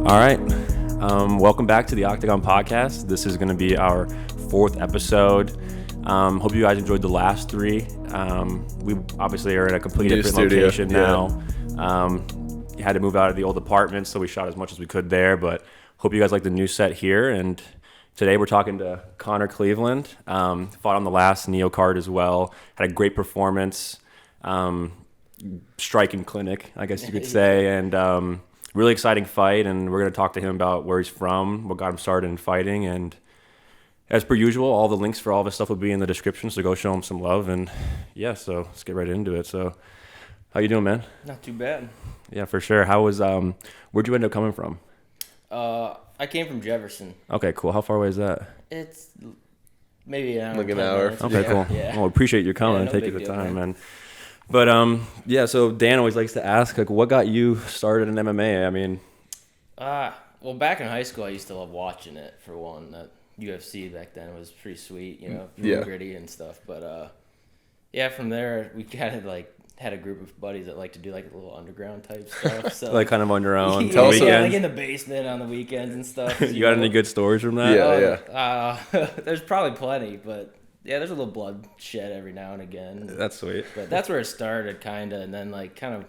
All right. Welcome back to the Octagon podcast. This is going to be our 4th episode. Hope you guys enjoyed the last 3. We obviously are in a completely different location now. Had to move out of the old apartment, so we shot as much as we could there. But hope you guys like the new set here. And today we're talking to Connor Cleveland. Fought on the last Neo card as well. Had a great performance. Striking clinic, I guess you could say. And really exciting fight. And we're going to talk to him about where he's from, what got him started in fighting. And as per usual, all the links for all this stuff will be in the description, so go show him some love. And yeah, so let's get right into it. So how you doing, man? Not too bad. Yeah, for sure. How was where'd you end up coming from? I came from Jefferson. Okay, cool. How far away is that? It's maybe an hour. Like an hour. Minutes. Okay, cool. Yeah. Well, appreciate you coming and taking the time, man. But yeah, so Dan always likes to ask, like, what got you started in MMA? I mean, well, back in high school, I used to love watching it. For one, that UFC back then was pretty sweet, you know, gritty and stuff. But yeah, from there we kind of like had a group of buddies that like to do like a little underground type stuff. So like kind of on your own. Yeah, like in the basement on the weekends and stuff. You got any good stories from that? Yeah. There's probably plenty, but yeah, there's a little bloodshed every now and again. That's sweet. But that's where it started, kind of, and then like kind of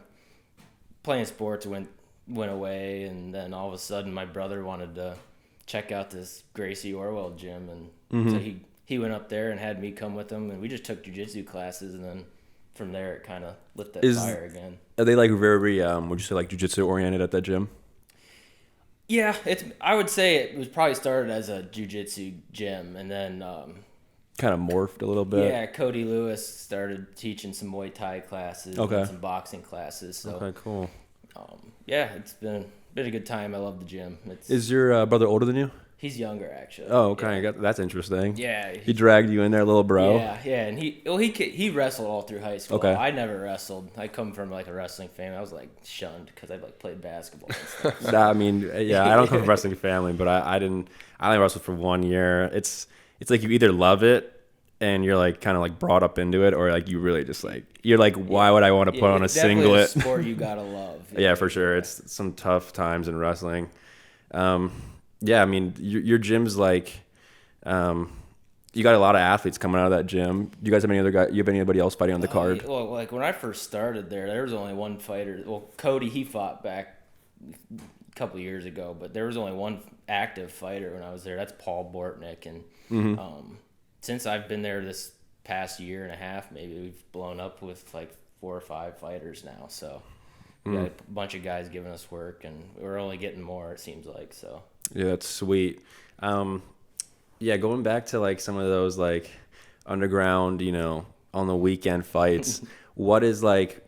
playing sports went away, and then all of a sudden my brother wanted to check out this Gracie Orwell gym, and so he went up there and had me come with him, and we just took jiu-jitsu classes, and then from there it kind of lit that fire again. Are they like very would you say like jiu-jitsu oriented at that gym? Yeah, I would say it was probably started as a jiu-jitsu gym, and then kind of morphed a little bit. Yeah, Cody Lewis started teaching some Muay Thai classes and some boxing classes. So, okay, cool. Yeah, it's been a good time. I love the gym. Is your brother older than you? He's younger, actually. Oh, okay. Yeah. That's interesting. Yeah. He dragged you in there, little bro. Yeah, and he wrestled all through high school. Okay. I never wrestled. I come from like a wrestling family. I was like shunned because I like played basketball and stuff. I mean, yeah, I don't come from a wrestling family, but I only wrestled for 1 year. It's like you either love it and you're like kind of like brought up into it, or like you really just like you're like, why would I want to put on a singlet? It's a sport you gotta love. Yeah, for sure. It's some tough times in wrestling. Yeah, I mean, your gym's like, you got a lot of athletes coming out of that gym. Do you guys have any other guy? You have anybody else fighting on the card? Well, like when I first started there was only one fighter. Well, Cody, he fought back a couple of years ago, but there was only one active fighter when I was there. That's Paul Bortnick, and since I've been there this past year and a half, maybe we've blown up with like 4 or 5 fighters now. So we got a bunch of guys giving us work, and we're only getting more, it seems like. So yeah, that's sweet. Yeah, going back to like some of those like underground, you know, on the weekend fights. What is like,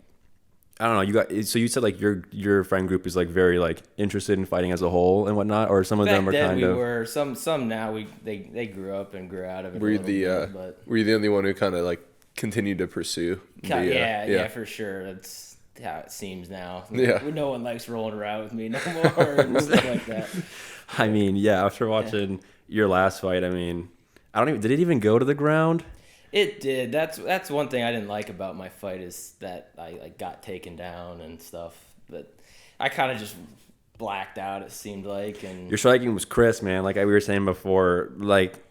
I don't know. So you said like your friend group is like very like interested in fighting as a whole and whatnot, or some of them are kind of. Were some now they grew up and grew out of it. Were you the only one who kind of like continued to pursue? Yeah, for sure. That's how it seems now. Yeah. No one likes rolling around with me no more and stuff like that. I mean, yeah. After watching your last fight, I mean, did it even go to the ground? It did. That's one thing I didn't like about my fight is that I like got taken down and stuff. But I kind of just blacked out. It seemed like, and your striking was crisp, man. Like we were saying before, like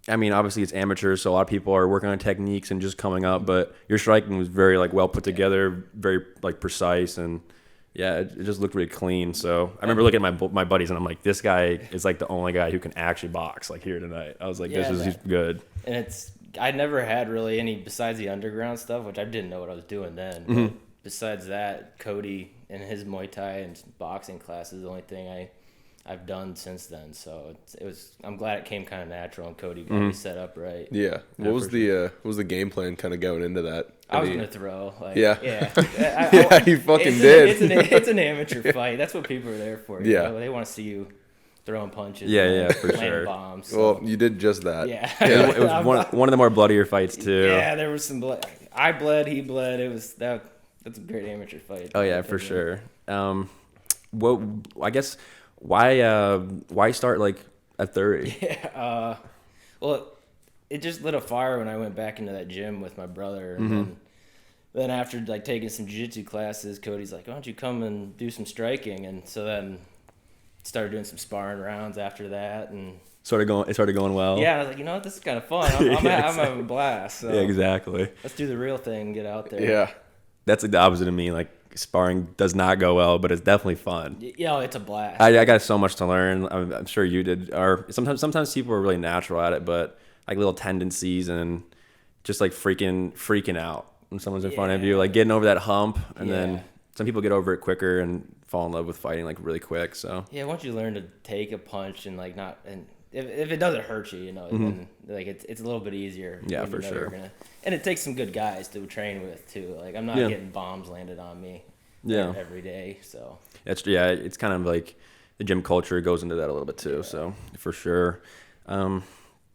I mean, obviously it's amateur, so a lot of people are working on techniques and just coming up. But your striking was very like well put together, very like precise, and yeah, it just looked really clean. So I remember looking at my buddies, and I'm like, this guy is like the only guy who can actually box like here tonight. I was like, he's good. And I never had really any besides the underground stuff, which I didn't know what I was doing then. But besides that, Cody and his Muay Thai and boxing class is the only thing I've done since then. So I'm glad it came kind of natural, and Cody got me set up right. Yeah. What was the game plan kind of going into that? I was gonna throw. Like, yeah. Yeah. You fucking did. It's an amateur fight. That's what people are there for. You know? They want to see you throwing punches. Yeah, for sure. Bombs. So. Well, you did just that. Yeah. It was one of the more bloodier fights too. Yeah, there was some blood. I bled. He bled. It was that's a great amateur fight. Oh yeah, for sure. I guess why start like at 30? Yeah. Well, it just lit a fire when I went back into that gym with my brother, and then after like taking some jiu-jitsu classes, Cody's like, "Why don't you come and do some striking?" And so then started doing some sparring rounds after that, and It started going well. yeah, I was like, you know what, this is kind of fun. I'm having a blast. So Yeah, exactly. let's do the real thing and get out there. Yeah. That's like the opposite of me. Like sparring does not go well, but it's definitely fun. Yeah, it's a blast. I got so much to learn. I'm sure you did. Or sometimes people are really natural at it, but like little tendencies and just like freaking out when someone's in front of you, like getting over that hump, and then some people get over it quicker and fall in love with fighting like really quick. So yeah, once you learn to take a punch and like not, and if it doesn't hurt you, then like it's a little bit easier. Yeah, for sure. And it takes some good guys to train with too. Like I'm not getting bombs landed on me. Every day. So it's kind of like the gym culture goes into that a little bit too. So for sure.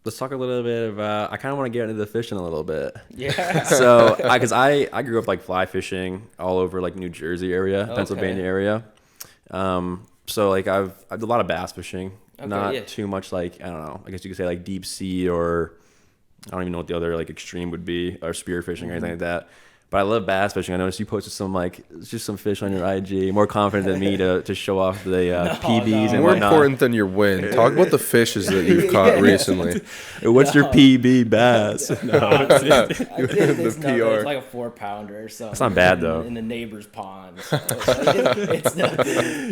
Let's talk a little bit about. I kind of want to get into the fishing a little bit. Yeah. So because I grew up like fly fishing all over like New Jersey area, Pennsylvania area. So like I've done a lot of bass fishing. Not too much like, I don't know, I guess you could say like deep sea, or I don't even know what the other like extreme would be, or spear fishing or anything like that. But I love bass fishing. I noticed you posted some like just some fish on your IG. More confident than me to show off the PBs and more whatnot. More important than your win. Talk about the fishes that you've caught recently. What's your PB bass? It's like a 4-pounder or something. It's not bad though. In the neighbor's pond. So it's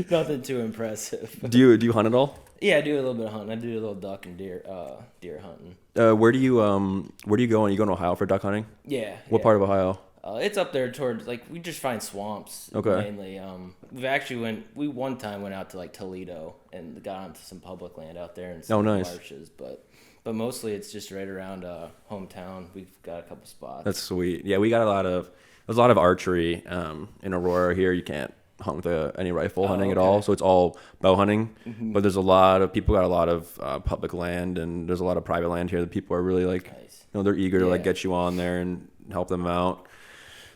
nothing too impressive. Do you hunt at all? Yeah, I do a little bit of hunting. I do a little duck and deer hunting. Where do you go? You go to Ohio for duck hunting? Yeah. What part of Ohio? It's up there towards, like, we just find swamps mainly. We one time went out to like Toledo and got onto some public land out there and some marshes, but mostly it's just right around hometown. We've got a couple spots. That's sweet. Yeah, we got there's a lot of archery in Aurora here. You can't hunt with any rifle hunting at all, so it's all bow hunting. Mm-hmm. But there's a lot of people got a lot of public land, and there's a lot of private land here that people are really like, they're eager to like get you on there and help them out.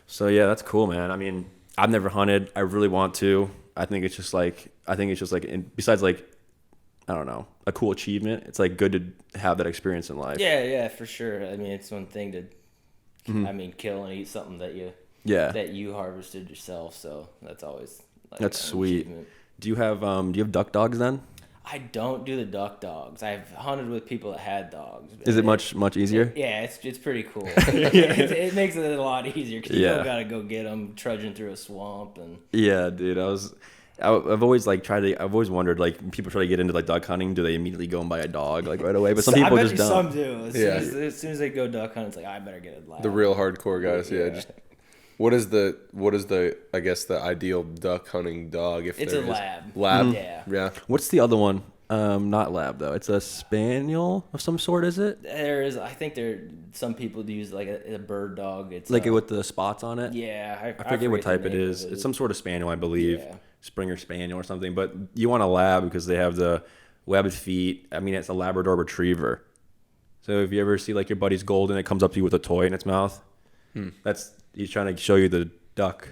So yeah, that's cool, man. I mean, I've never hunted. I really want to. I think it's just like, besides like, I don't know, a cool achievement. It's like good to have that experience in life. Yeah, for sure. I mean, it's one thing to, kill and eat something that you harvested yourself. So that's always like that's sweet. Achievement. Do you have duck dogs then? I don't do the duck dogs. I've hunted with people that had dogs. Is it much easier? It's pretty cool. It makes it a lot easier because you don't gotta go get them trudging through a swamp and. Yeah, dude. I've always wondered, like, people try to get into like duck hunting, do they immediately go and buy a dog like right away? But some people just don't. Some do. As soon as they go duck hunting, it's like I better get a lab. The real hardcore guys, just. What is the I guess the ideal duck hunting dog? If it's a lab. Lab. Yeah. What's the other one? Not lab though. It's a spaniel of some sort, is it? There is. I think some people use like a bird dog. It's like with the spots on it. Yeah, I forget what type it is. It's some sort of spaniel, I believe. Yeah. Springer spaniel or something. But you want a lab because they have the webbed feet. I mean, it's a Labrador retriever. So if you ever see like your buddy's golden, it comes up to you with a toy in its mouth. He's trying to show you the duck.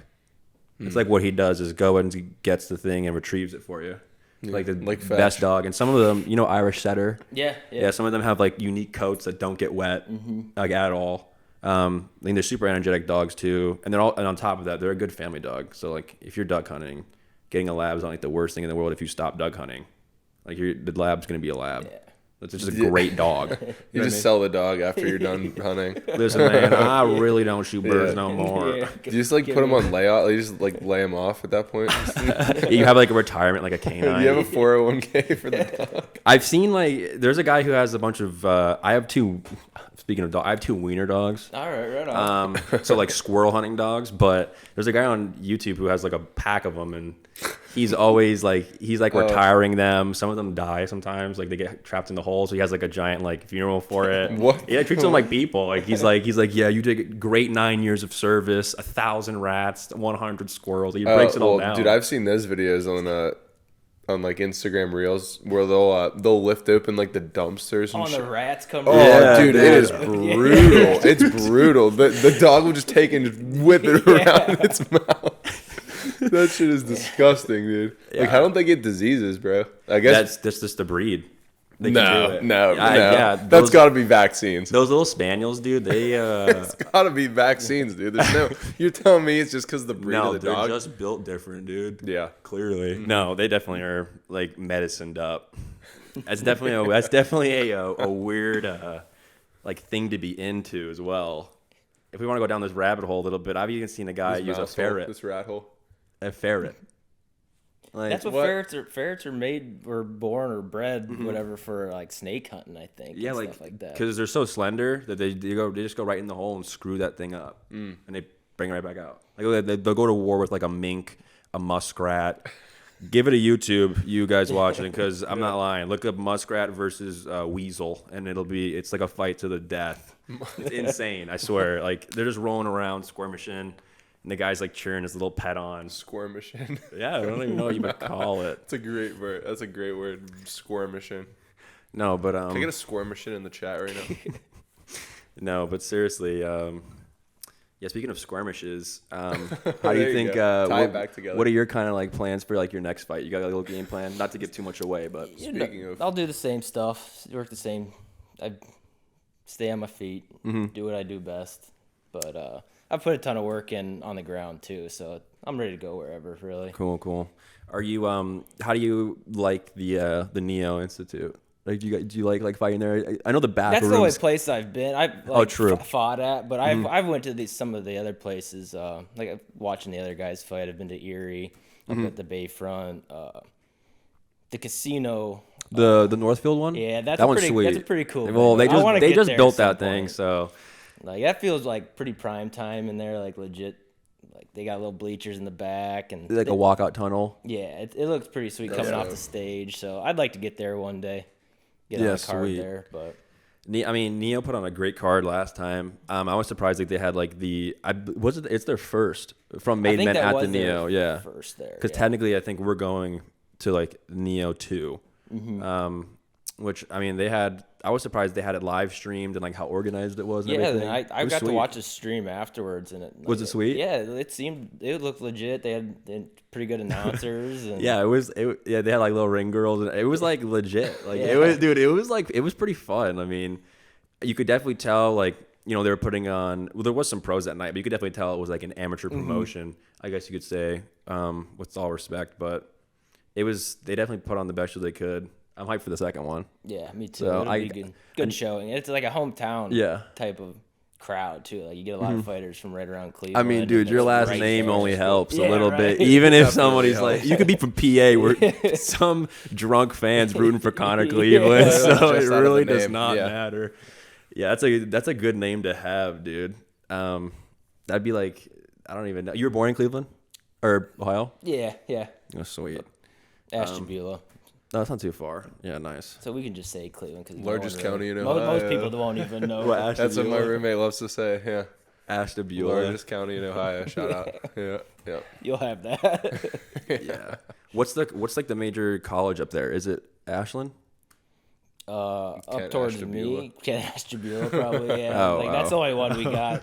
It's like what he does is go and he gets the thing and retrieves it for you. Like the best dog. And some of them, Irish setter. Yeah. Some of them have like unique coats that don't get wet like at all. I mean, they're super energetic dogs too. And and on top of that, they're a good family dog. So like if you're duck hunting, getting a lab is not like the worst thing in the world if you stop duck hunting. Like the lab's going to be a lab. Yeah. It's just a great dog. You just sell the dog after you're done hunting. Listen, man, I really don't shoot birds no more. Do you just like put them on layout? You just like lay them off at that point? You have like a retirement, like a canine. You have a 401k for the dog. I've seen there's a guy who has a bunch of, I have two wiener dogs. All right on. So like squirrel hunting dogs, but there's a guy on YouTube who has like a pack of them, and he's always retiring them. Some of them die sometimes, like they get trapped in the hole. So he has like a giant like funeral for it. What? Yeah, treats them like people. Like he's like, yeah, you did a great 9 years of service, 1,000 rats, 100 squirrels. He breaks it all down. Dude, I've seen those videos on like Instagram Reels where they'll lift open like the dumpsters and the rats come. Oh, yeah, dude, it is brutal. It's brutal. The dog will just take and just whip it around in its mouth. That shit is disgusting, dude. Like, how don't they get diseases, bro? I guess that's just the breed. they can do it. No. Yeah, That's got to be vaccines. Those little spaniels, dude. They It's got to be vaccines, dude. There's no. You're telling me it's just because the breed of the they're dog? just built different, dude. Yeah, clearly. No, they definitely are like medicined up. That's definitely a weird like thing to be into as well. If we want to go down this rabbit hole a little bit, I've even seen a guy use a ferret. This rat hole. A ferret. Like, that's what ferrets are made or born or bred, whatever, for like snake hunting, I think. Yeah, and like stuff like that. because they're so slender that they just go right in the hole and screw that thing up, and they bring it right back out. Like they'll go to war with like a mink, a muskrat. Give it a YouTube, you guys watching, because I'm not lying. Look up muskrat versus weasel, and it's like a fight to the death. It's insane, I swear. Like they're just rolling around, squirmishing. And the guy's like cheering his little pet on. Squirmishing. Yeah, I don't even know what you would call it. That's a great word. That's a great word. Squirmishing. No, but Can I get a squirmishing in the chat right now? No, but seriously, yeah. Speaking of squirmishes, how do you think? Tie it back together. What are your kind of like plans for like your next fight? You got a little game plan, not to give too much away, but I'll do the same stuff. Work the same. I stay on my feet. Do what I do best. But I put a ton of work in on the ground too, so I'm ready to go wherever. Really. Cool. Are you how do you like the Neo Institute? Like, do you like fighting there? I know the back That's rooms. the only place I've been. I've true. Fought at, but I've went to some of the other places. Like watching the other guys fight. I've been to Erie, up at the Bayfront, the casino. The Northfield one. Yeah, that one's sweet. That's a pretty cool. Well, venue. they just built that thing, so like that feels like pretty prime time in there, like legit. Like they got little bleachers in the back and like a walkout tunnel. Yeah, it looks pretty sweet coming off the stage. So I'd like to get there one day. Get on a card sweet. there, but I mean, Neo put on a great card last time. I was surprised like they had like it's their first from Made Men at the Neo, yeah. First there, because technically I think we're going to like Neo 2, which I mean I was surprised they had it live streamed and like how organized it was. And everything. I got to watch a stream afterwards and it was it sweet? Yeah, it looked legit. They had pretty good announcers. And yeah, they had like little ring girls and it was like legit. Like it was pretty fun. I mean, you could definitely tell like, you know, they were putting on, well, there was some pros that night, but you could definitely tell it was like an amateur promotion, I guess you could say, with all respect, but they definitely put on the best show they could. I'm hyped for the second one. Yeah, me too. So It'll be good showing. It's like a hometown type of crowd too. Like you get a lot of fighters from right around Cleveland. I mean, dude, your last name only helps a little bit. Even if somebody's like, you could be from PA where some drunk fans rooting for Connor Cleveland, so it really does not matter. Yeah, that's a good name to have, dude. That'd be like, I don't even know. You were born in Cleveland or Ohio? Yeah. Oh, sweet. Ashtabula. No, it's not too far. Yeah, nice. So we can just say Cleveland because largest county in Ohio. Most people won't even know. That's what my roommate loves to say. Yeah, Ashtabula, largest county in Ohio. Shout out. Yeah. You'll have that. Yeah. What's like the major college up there? Is it Ashland? Up towards Ashtabula. me, Ashtabula probably. Yeah, that's the only one we got.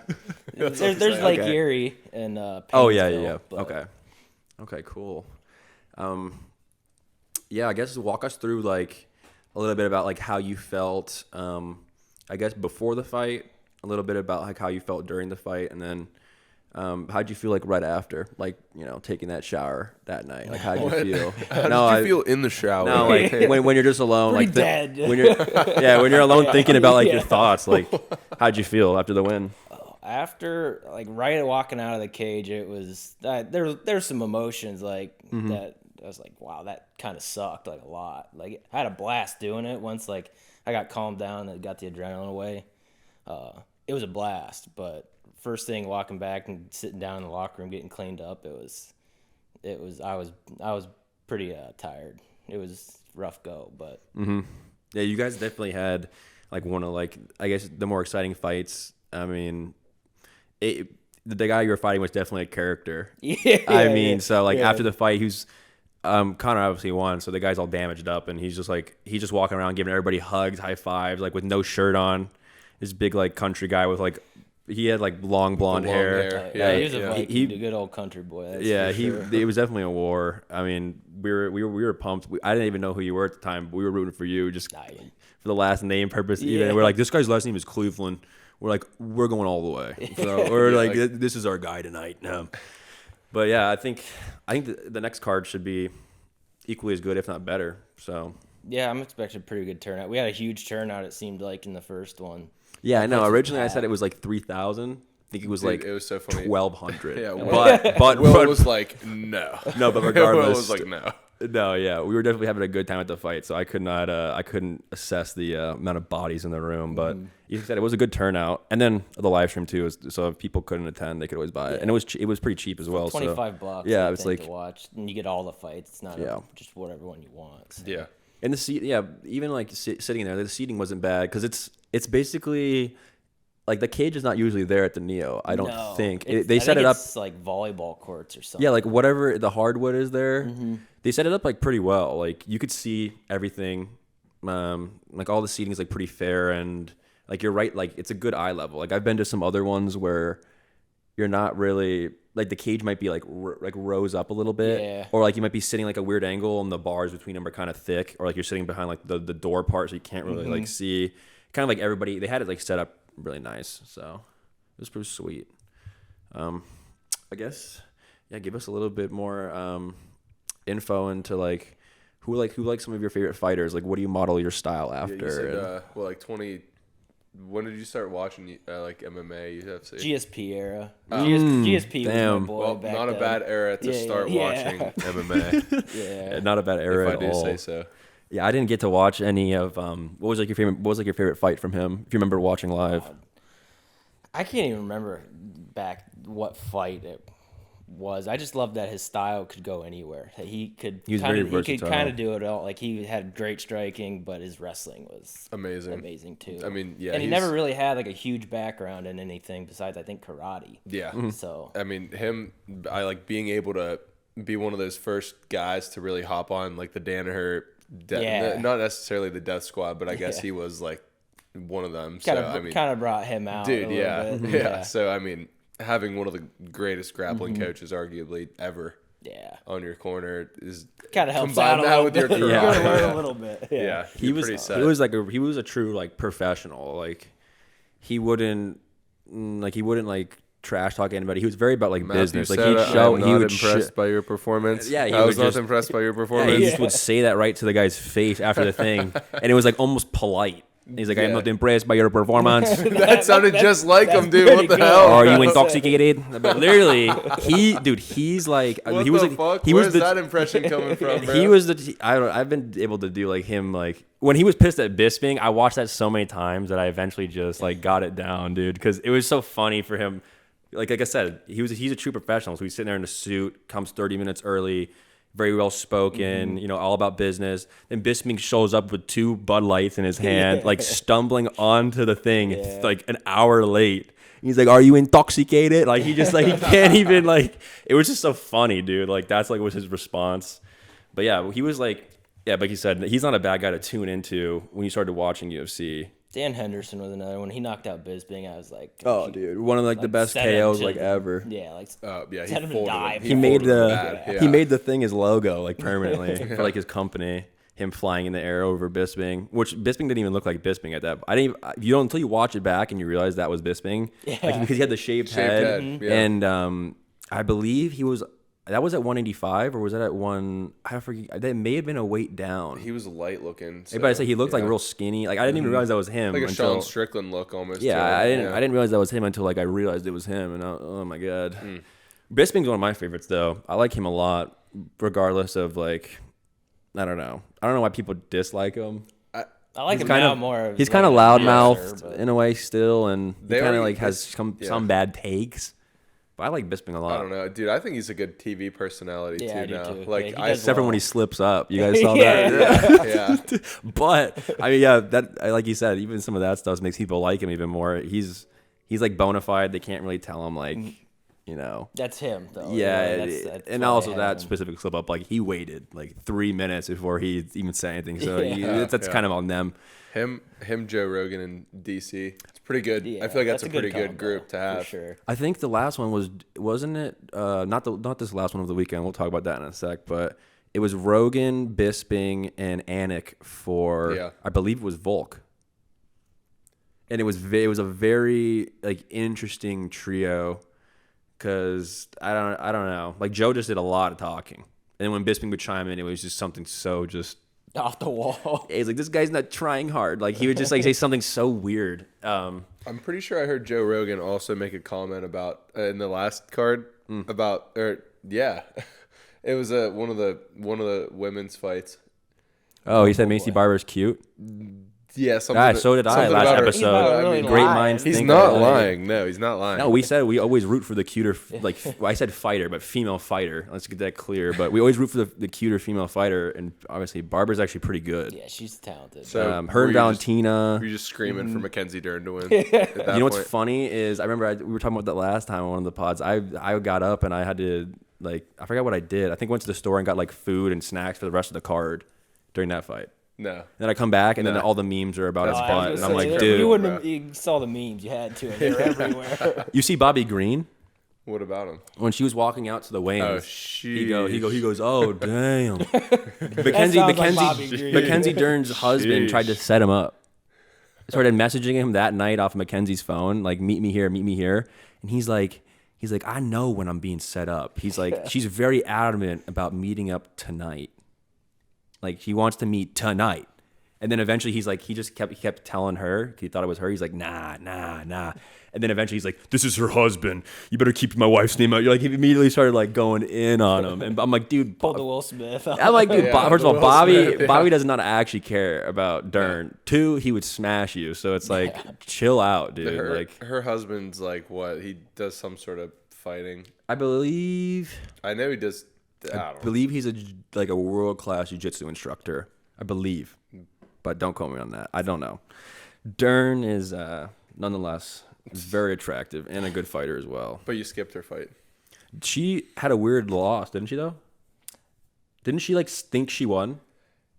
There's Lake Erie and yeah. But... Okay, cool. Yeah, I guess walk us through like a little bit about like how you felt. I guess before the fight, a little bit about like how you felt during the fight, and then how'd you feel like right after, like, you know, taking that shower that night? Like how'd you feel? How did you feel in the shower? No, like when you're just alone, pretty like dead. when you're alone thinking about like your thoughts, like how'd you feel after the win? After, like, right walking out of the cage, it was there's some emotions like that. I was like, wow, that kind of sucked like a lot. Like I had a blast doing it once. Like I got calmed down and got the adrenaline away. It was a blast, but first thing walking back and sitting down in the locker room getting cleaned up, I was pretty tired. It was rough go, but yeah, you guys definitely had like one of like, I guess, the more exciting fights. I mean, the guy you were fighting was definitely a character. So like after the fight, Connor obviously won, so the guy's all damaged up, and he's just walking around giving everybody hugs, high fives, like with no shirt on. This big like country guy with like he had like long blonde hair. Yeah, he was a Viking, a good old country boy. That's it was definitely a war. I mean, we were pumped. I didn't even know who you were at the time, but we were rooting for you just for the last name purpose. Even we're like, this guy's last name is Cleveland. We're like, we're going all the way. So we're like, this is our guy tonight. But yeah, I think the next card should be equally as good, if not better. So yeah, I'm expecting a pretty good turnout. We had a huge turnout. It seemed like in the first one. Yeah, I know. Originally, I said it was like 3,000. I think it was like it was so funny. 1,200. Yeah, but Will was like, no. No, but regardless, Will was like, no. No, yeah, we were definitely having a good time at the fight, so I couldn't assess the amount of bodies in the room, but you said it was a good turnout, and then the live stream too. So if people couldn't attend, they could always buy it, and it was pretty cheap as well. $25. Yeah, it's like to watch, and you get all the fights. It's not just whatever one you want. So. Yeah, and the seat, even like sitting there, the seating wasn't bad because it's basically. Like, the cage is not usually there at the Neo, I don't think. They set it up... It's like volleyball courts or something. Yeah, like whatever the hardwood is there, they set it up like pretty well. Like, you could see everything. Like, all the seating is like pretty fair, and like you're right, like it's a good eye level. Like, I've been to some other ones where you're not really... Like, the cage might be like rose up a little bit, or like you might be sitting like a weird angle and the bars between them are kind of thick, or like you're sitting behind like the door part so you can't really like see. Kind of like everybody... They had it like set up really nice, so it was pretty sweet. I guess, give us a little bit more info into like who like some of your favorite fighters. Like, what do you model your style after? You said, like 20. When did you start watching like MMA, UFC? GSP era. GSP was my boy. Well, back not then. a bad era to start watching MMA. Yeah, not a bad era if I at do all. say so. Yeah, I didn't get to watch any of what was your favorite fight from him? If you remember watching live. I can't even remember back what fight it was. I just loved that his style could go anywhere. He could kind of do it all. Like, he had great striking, but his wrestling was amazing too. I mean, yeah, and he never really had like a huge background in anything besides, I think, karate. Yeah. So I mean, I like being able to be one of those first guys to really hop on like the Danaher. Not necessarily the Death Squad, but I guess he was like one of them. Kind of brought him out, dude. A bit. Yeah. So I mean, having one of the greatest grappling coaches, arguably ever, on your corner is kind of helps out now with your karate a little bit. Yeah, he was a true like professional. Like, he wouldn't like trash talk anybody. He was very about like business. Like, he'd show. I'm not impressed by your performance. Yeah, I was not impressed by your performance. He just would say that right to the guy's face after the thing, and it was like almost polite. He's like, I'm not impressed by your performance. That sounded just like him, dude. What the hell? Are you intoxicated? But literally, he's like, Where's that impression coming from, bro? He was I've been able to do like him, like when he was pissed at Bisping. I watched that so many times that I eventually just like got it down, dude, because it was so funny for him. Like I said, he's a true professional. So he's sitting there in a suit, comes 30 minutes early. Very well spoken, all about business. Then Bisping shows up with 2 Bud Lights in his hand, like stumbling onto the thing. It's like an hour late. He's like, "Are you intoxicated?" Like, he just like he can't even like. It was just so funny, dude. Like, that's like was his response. But yeah, he was like, like you said, he's not a bad guy to tune into when you started watching UFC. Dan Henderson was another one. He knocked out Bisping. I was like, oh, dude, one of like the best KOs like ever. Yeah, like he set him to dive. He made the thing his logo like permanently for like his company. Him flying in the air over Bisping, which Bisping didn't even look like Bisping at that. Until you watch it back and you realize that was Bisping, like, because he had the shaved head. And I believe he was. That was at 185, or was that at one? I forget. That may have been a weight down. He was light looking. So, everybody say he looked like real skinny. Like, I didn't even realize that was him. Like a Sean Strickland look almost. Yeah, I didn't realize that was him until like I realized it was him, and oh my god. Bisping's one of my favorites though. I like him a lot, regardless of like, I don't know why people dislike him. I like him now more. He's kind of loudmouthed in a way still, and he kind of like has some bad takes. But I like Bisping a lot. I don't know, dude. I think he's a good TV personality too now. Too. Like, except for when he slips up. You guys saw that? Yeah. But I mean, like you said, even some of that stuff makes people like him even more. He's like bona fide. They can't really tell him like, That's him though. Yeah, that's and also that specific slip up, like he waited like 3 minutes before he even said anything. So that's kind of on them. Him, Joe Rogan, and DC. It's Pretty good. Yeah, I feel like that's a pretty good combo, group to have. For sure. I think the last one wasn't it? Not this last one of the weekend. We'll talk about that in a sec. But it was Rogan, Bisping, and Anik for I believe it was Volk. And it was a very like interesting trio because I don't know. Like Joe just did a lot of talking, and when Bisping would chime in, it was just something so just off the wall. He's like, this guy's not trying hard. Like he would just like say something so weird. I'm pretty sure I heard Joe Rogan also make a comment about in the last card about it was one of the women's fights. Oh, he said Macy Barber's cute. Yeah, so did I last episode. Really Great minds He's think not alike. lying. No, he's not lying. No, we said we always root for the cuter, like I said fighter, but female fighter. Let's get that clear. But we always root for the cuter female fighter, and obviously Barber's actually pretty good. Yeah, she's talented. So her and Valentina. You're just screaming for Mackenzie Dern to win. You know what's funny is I remember we were talking about that last time on one of the pods. I got up and I had to I forgot what I did. I think I went to the store and got like food and snacks for the rest of the card during that fight. No. Then I come back and then all the memes are about his butt, and I'm like, dude, dude, you saw the memes. You had to. They were everywhere. You see Bobby Green? What about him? When she was walking out to the wings, he goes, oh damn. Mackenzie Dern's husband tried to set him up. Started messaging him that night off of Mackenzie's phone, like meet me here, and he's like, I know when I'm being set up. He's like, she's very adamant about meeting up tonight. Like he wants to meet tonight. And then eventually he kept telling her, he thought it was her. He's like, nah. And then eventually he's like, this is her husband. You better keep my wife's name out. You're like, he immediately started like going in on him. And I'm like, dude, pull the Will Smith. I'm like, dude, first of all, Bobby does not actually care about Dern. Yeah. 2, he would smash you. So it's like, chill out, dude. Her husband's like what? He does some sort of fighting. I believe. I know he does. I believe he's a world-class jiu-jitsu instructor. I believe. But don't quote me on that. I don't know. Dern is nonetheless very attractive and a good fighter as well. But you skipped her fight. She had a weird loss, didn't she, though? Didn't she, think she won?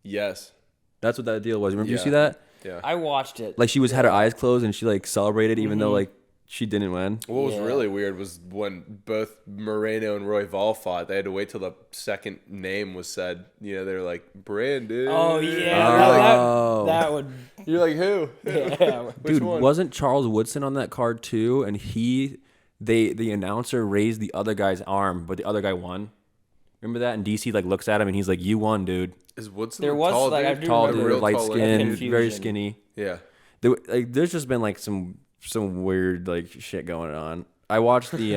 Yes. That's what that deal was. Remember you see that? Yeah. I watched it. Like, she had her eyes closed and she, celebrated even though, she didn't win. What was really weird was when both Moreno and Royval fought, they had to wait till the second name was said. You know, they were like, Brandon. Oh, yeah. That would... You're like, who? Yeah. Which one? Wasn't Charles Woodson on that card too? And the announcer raised the other guy's arm, but the other guy won. Remember that? And DC looks at him and he's like, you won, dude. Is Woodson there was tall dude, light skin, confusion. very skinny. Yeah. There's just been some weird shit going on. I watched the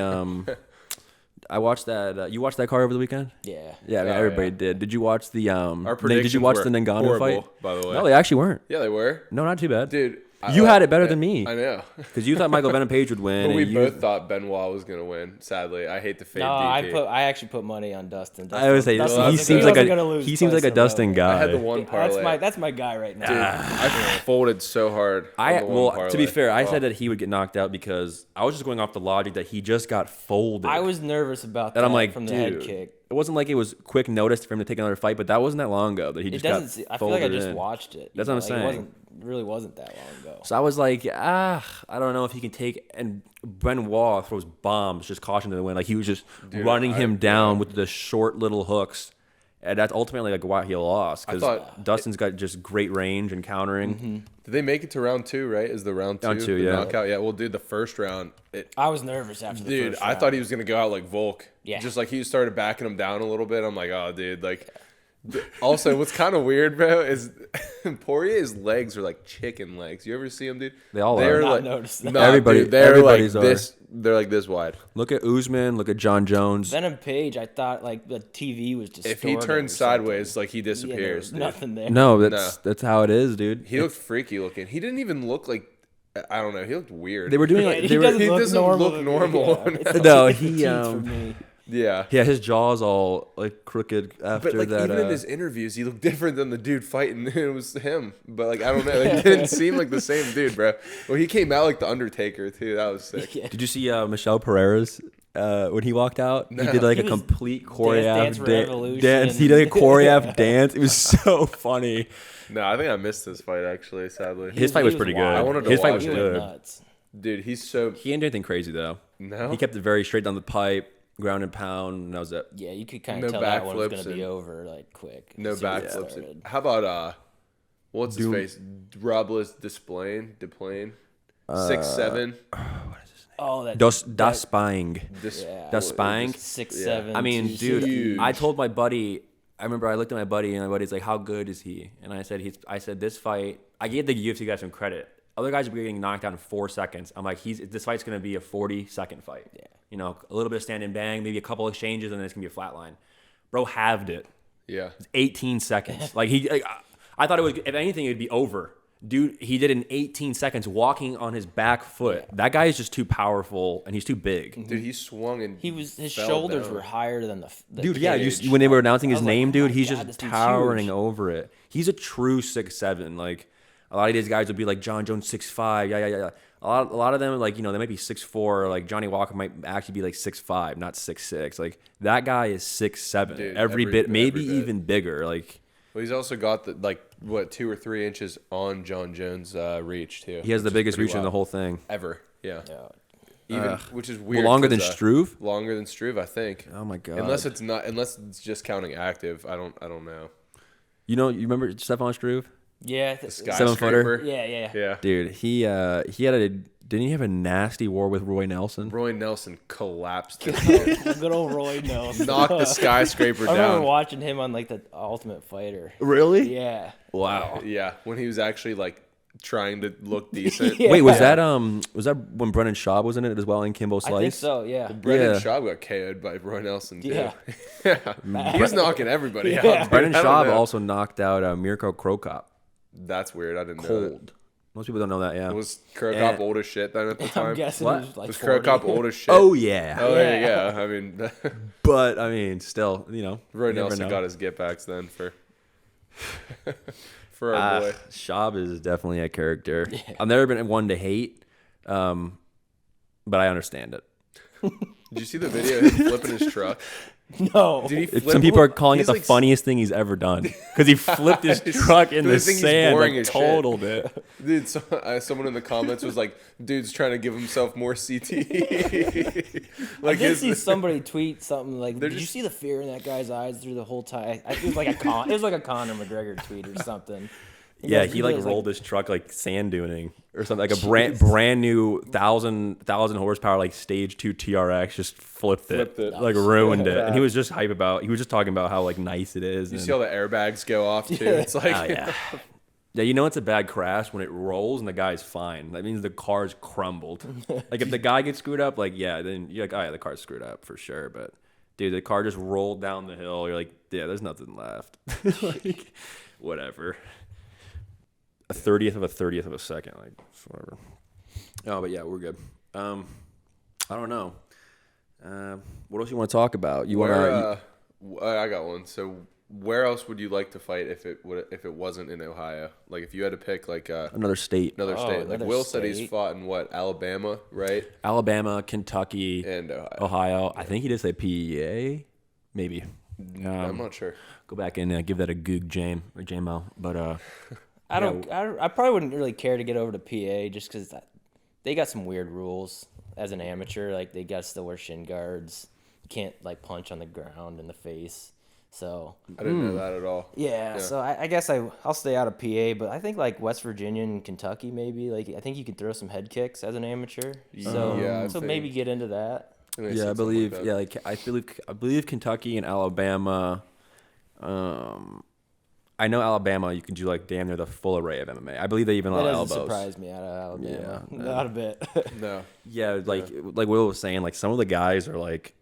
I watched that. You watched that card over the weekend? Yeah. Yeah, everybody did. Did you watch the Our predictions did you watch were the Ngannou horrible, fight? by the way. No, they actually weren't. Yeah, they were. No, not too bad. Dude, you had it better than me. I know. Because you thought Michael Venom Page would win. But we both thought Benoit was going to win, sadly. I hate to fade DP. I actually put money on Dustin. I would say he seems like a Dustin guy. I had the one parlay. That's my guy right now. Dude, I folded so hard. To be fair, I said that he would get knocked out because I was just going off the logic that he just got folded. I was nervous about that. And I'm like, from the dude, head kick. It wasn't like it was quick notice for him to take another fight, but that wasn't that long ago that he just got folded. I feel like I just watched it. That's what I'm saying. It really wasn't that long ago. So I was like, I don't know if he can take. And Benoit throws bombs, just caution to the wind. Like he was just running him down with the short little hooks. And that's ultimately why he lost. Because Dustin's got just great range and countering. Mm-hmm. Did they make it to round 2, right? Is the round 2 the knockout? Yeah, well, dude, the first round. I was nervous after the first round. I thought he was going to go out like Volk. Yeah. Just he started backing him down a little bit. I'm like, oh, dude, Also, what's kind of weird, bro, is Poirier's legs are like chicken legs. You ever see him, dude? They all are. Not noticed that. Everybody's this. They're like this wide. Look at Usman. Look at John Jones. Venom Page, I thought the TV was distorted. If he turns sideways, he disappears. There was nothing there. No, that's how it is, dude. He looked freaky looking. He didn't even look like. I don't know. He looked weird. They were doing he doesn't look normal. No, he Yeah. Yeah, his jaw's all crooked after but that. Even in his interviews, he looked different than the dude fighting. It was him. But I don't know. He didn't seem like the same dude, bro. Well, he came out like the Undertaker too. That was sick. Yeah. Did you see Michelle Pereira's when he walked out? No. He did a complete choreographed dance. He did a choreographed dance. It was so funny. No, I think I missed this fight actually. Sadly, His fight was pretty good. I wanted to His fight watch was it. good. Nuts. Dude, he's so. He didn't do anything crazy though. No, he kept it very straight down the pipe, ground and pound, and that was it. Yeah, you could kind No of tell that one was backflips going to be and- over like quick. no as soon as it backflips. started. How about what's his face? Robles Desplain. 6'7". Oh, that Das Spang. yeah. Das Spang. 6'7". I mean, dude, huge. I told my buddy. I remember I looked at my buddy, and my buddy's like, "How good is he?" And I said this fight. I gave the UFC guys some credit. Other guys are getting knocked out in 4 seconds. I'm like, this fight's gonna be a 40-second fight. Yeah. You know, a little bit of stand and bang, maybe a couple exchanges, and then it's gonna be a flat line. Bro halved it. Yeah. 18 seconds. I thought it was. If anything, it'd be over. Dude, he did it in 18 seconds walking on his back foot. Yeah. That guy is just too powerful, and he's too big. Dude, he swung and his fell shoulders down. were higher than the Dude, cage. when they were announcing his name, like, dude, oh he's my just God, this dude's towering huge. over it. He's a true 6'7". Like, a lot of these guys would be like John Jones 6'5". Yeah. A lot of them, like, you know, they might be 6'4". Like, Johnny Walker might actually be like 6'5", not 6'6". Like, that guy is 6'7". Dude, every bit, maybe even bigger. Like, well, he's also got the 2 or 3 inches on John Jones' reach too. he has the biggest reach in the whole thing. ever. Yeah. Yeah. Even which is weird. Longer than 'cause, Struve? Longer than Struve, I think. Oh my god. Unless it's just counting active. I don't know. You remember Stefan Struve? Yeah. The 7-footer? skyscraper. Yeah. Yeah. Dude, he didn't he have a nasty war with Roy Nelson? Roy Nelson collapsed. Good old Roy Nelson. Knocked the skyscraper I remember down. watching him on like the Ultimate Fighter. Really? Yeah. Wow. Yeah, when he was actually like trying to look decent. Yeah. Wait, was that when Brennan Schaub was in it as well and Kimbo Slice? I think so. Yeah. Brendan Yeah. Schaub got KO'd by Roy Nelson too. Yeah. Yeah. He was knocking everybody out. dude. Brennan I don't Schaub know. also knocked out Mirko Krokop. That's weird. I didn't know Cold. Most people don't know that. Yeah. that. Was Krokop old as shit then at the time? I'm guessing What? it was like Was 40. Krokop old as shit? Oh yeah. Oh Yeah. yeah. I mean, But I mean, still, you know, Roy you never Nelson know. got his get backs then for our boy. Schaub is definitely a character. I've never been one to hate, but I understand it. Did you see the video of him flipping his truck? No. Did he flip? Some people are calling it He's the like- funniest thing he's ever done because he flipped his truck in Dude, the I think he's sand, boring like as shit. totaled it. Dude, someone in the comments was like, "Dude's trying to give himself more CTE." I like did see somebody tweet something like, They're "Did you just- see the fear in that guy's eyes through the whole time?" It was like a Conor McGregor tweet or something. Yeah, goes- he like goes rolled his truck like sand duning or something, like a brand new 1,000 horsepower like stage 2 TRX, just flipped it. Like ruined it. And he was just talking about how like nice it is. You and, see all the airbags go off too. It's like, oh, yeah. Yeah, you know it's a bad crash when it rolls and the guy's fine. That means the car's crumbled. Like if the guy gets screwed up, like yeah, then you're like, oh yeah, the car's screwed up for sure. But dude, the car just rolled down the hill. You're like, yeah, there's nothing left. Like, whatever. A 30th of a second, like whatever. Oh, but yeah, we're good. I don't know. What else you want to talk about? You want to? I got one. So where else would you like to fight if it wasn't in Ohio? Like if you had to pick like Another state. another state. Like another Will said he's state. fought in what, Alabama, right? Alabama, Kentucky, And Ohio. Ohio. I think he did say PEA, maybe. I'm not sure. Go back and give that a goog, Jame or JMO. But I probably wouldn't really care to get over to PA just because they got some weird rules as an amateur. Like they got to still wear shin guards. You can't like punch on the ground in the face. So I didn't know that at all. yeah. So I guess I'll stay out of PA. But I think like West Virginia and Kentucky maybe. Like I think you can throw some head kicks as an amateur. So Yeah, I so think- maybe get into that. think they yeah, said I something believe. that. Yeah, like I believe Kentucky and Alabama. I know Alabama. You can do like damn near the full array of MMA. I believe they even That allow doesn't elbows. surprise me out of Alabama. Yeah, Not a bit. No. Yeah, like Will was saying, like some of the guys are like,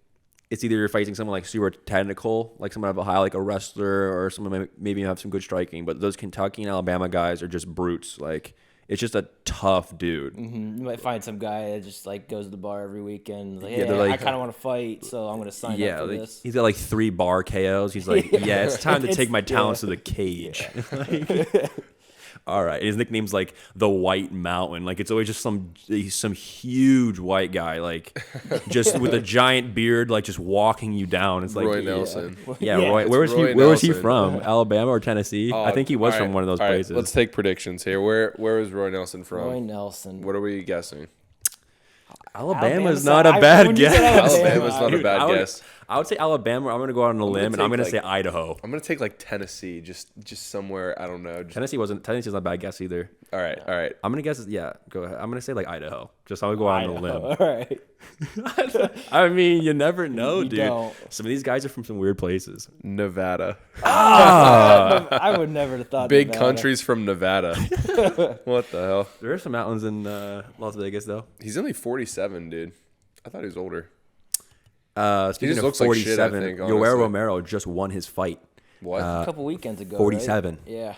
it's either you're fighting someone like super technical, like someone of a high, like a wrestler, or someone maybe have some good striking. But those Kentucky and Alabama guys are just brutes. Like it's just a tough dude. You might find some guy that just like goes to the bar every weekend. Like, Yeah, hey, they're like- I kind of want to fight, so I'm going to sign Yeah, up for like, this. he's got like 3 bar KOs. He's like, yeah, it's time to It's- take my talents yeah. to the cage. all right. His nickname's like the White Mountain. Like it's always just some huge white guy, like just with a giant beard, like just walking you down. It's like Roy Nelson. Yeah, Roy. Where was he from? Alabama or Tennessee? I think he was from one of those places. Let's take predictions here. Where was Roy Nelson from? Roy Nelson. What are we guessing? Alabama's not a bad guess. Alabama's not a bad guess. I would say Alabama. I'm going to go out on a limb, and I'm going to say Idaho. I'm going to take like Tennessee, just somewhere, I don't know. Tennessee's not a bad guess either. All right. I'm going to guess, go ahead. I'm going to say like Idaho. Just I'm going to go out on a limb. All right. I mean, you never know, dude. Don't. Some of these guys are from some weird places. Nevada. I would never have thought Big Nevada. countries from Nevada. What the hell? There are some mountains in Las Vegas, though. He's only 47, dude. I thought he was older. Speaking of looks 47, like shit, I think, honestly. Yoel Romero just won his fight. What? A couple weekends ago. 47. Right? Yeah.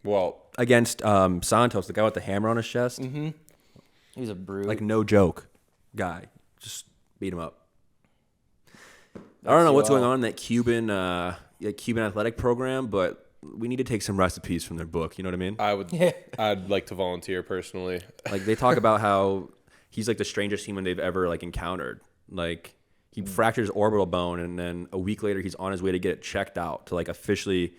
Well, Against Santos, the guy with the hammer on his chest. Mm-hmm. He was a brute. Like, no joke. Guy. Just beat him up. I don't know what's going on in that Cuban athletic program, but we need to take some recipes from their book. You know what I mean? I'd like to volunteer personally. Like, they talk about how he's like the strangest human they've ever like encountered. Like, he fractured his orbital bone, and then a week later, he's on his way to get it checked out to like officially,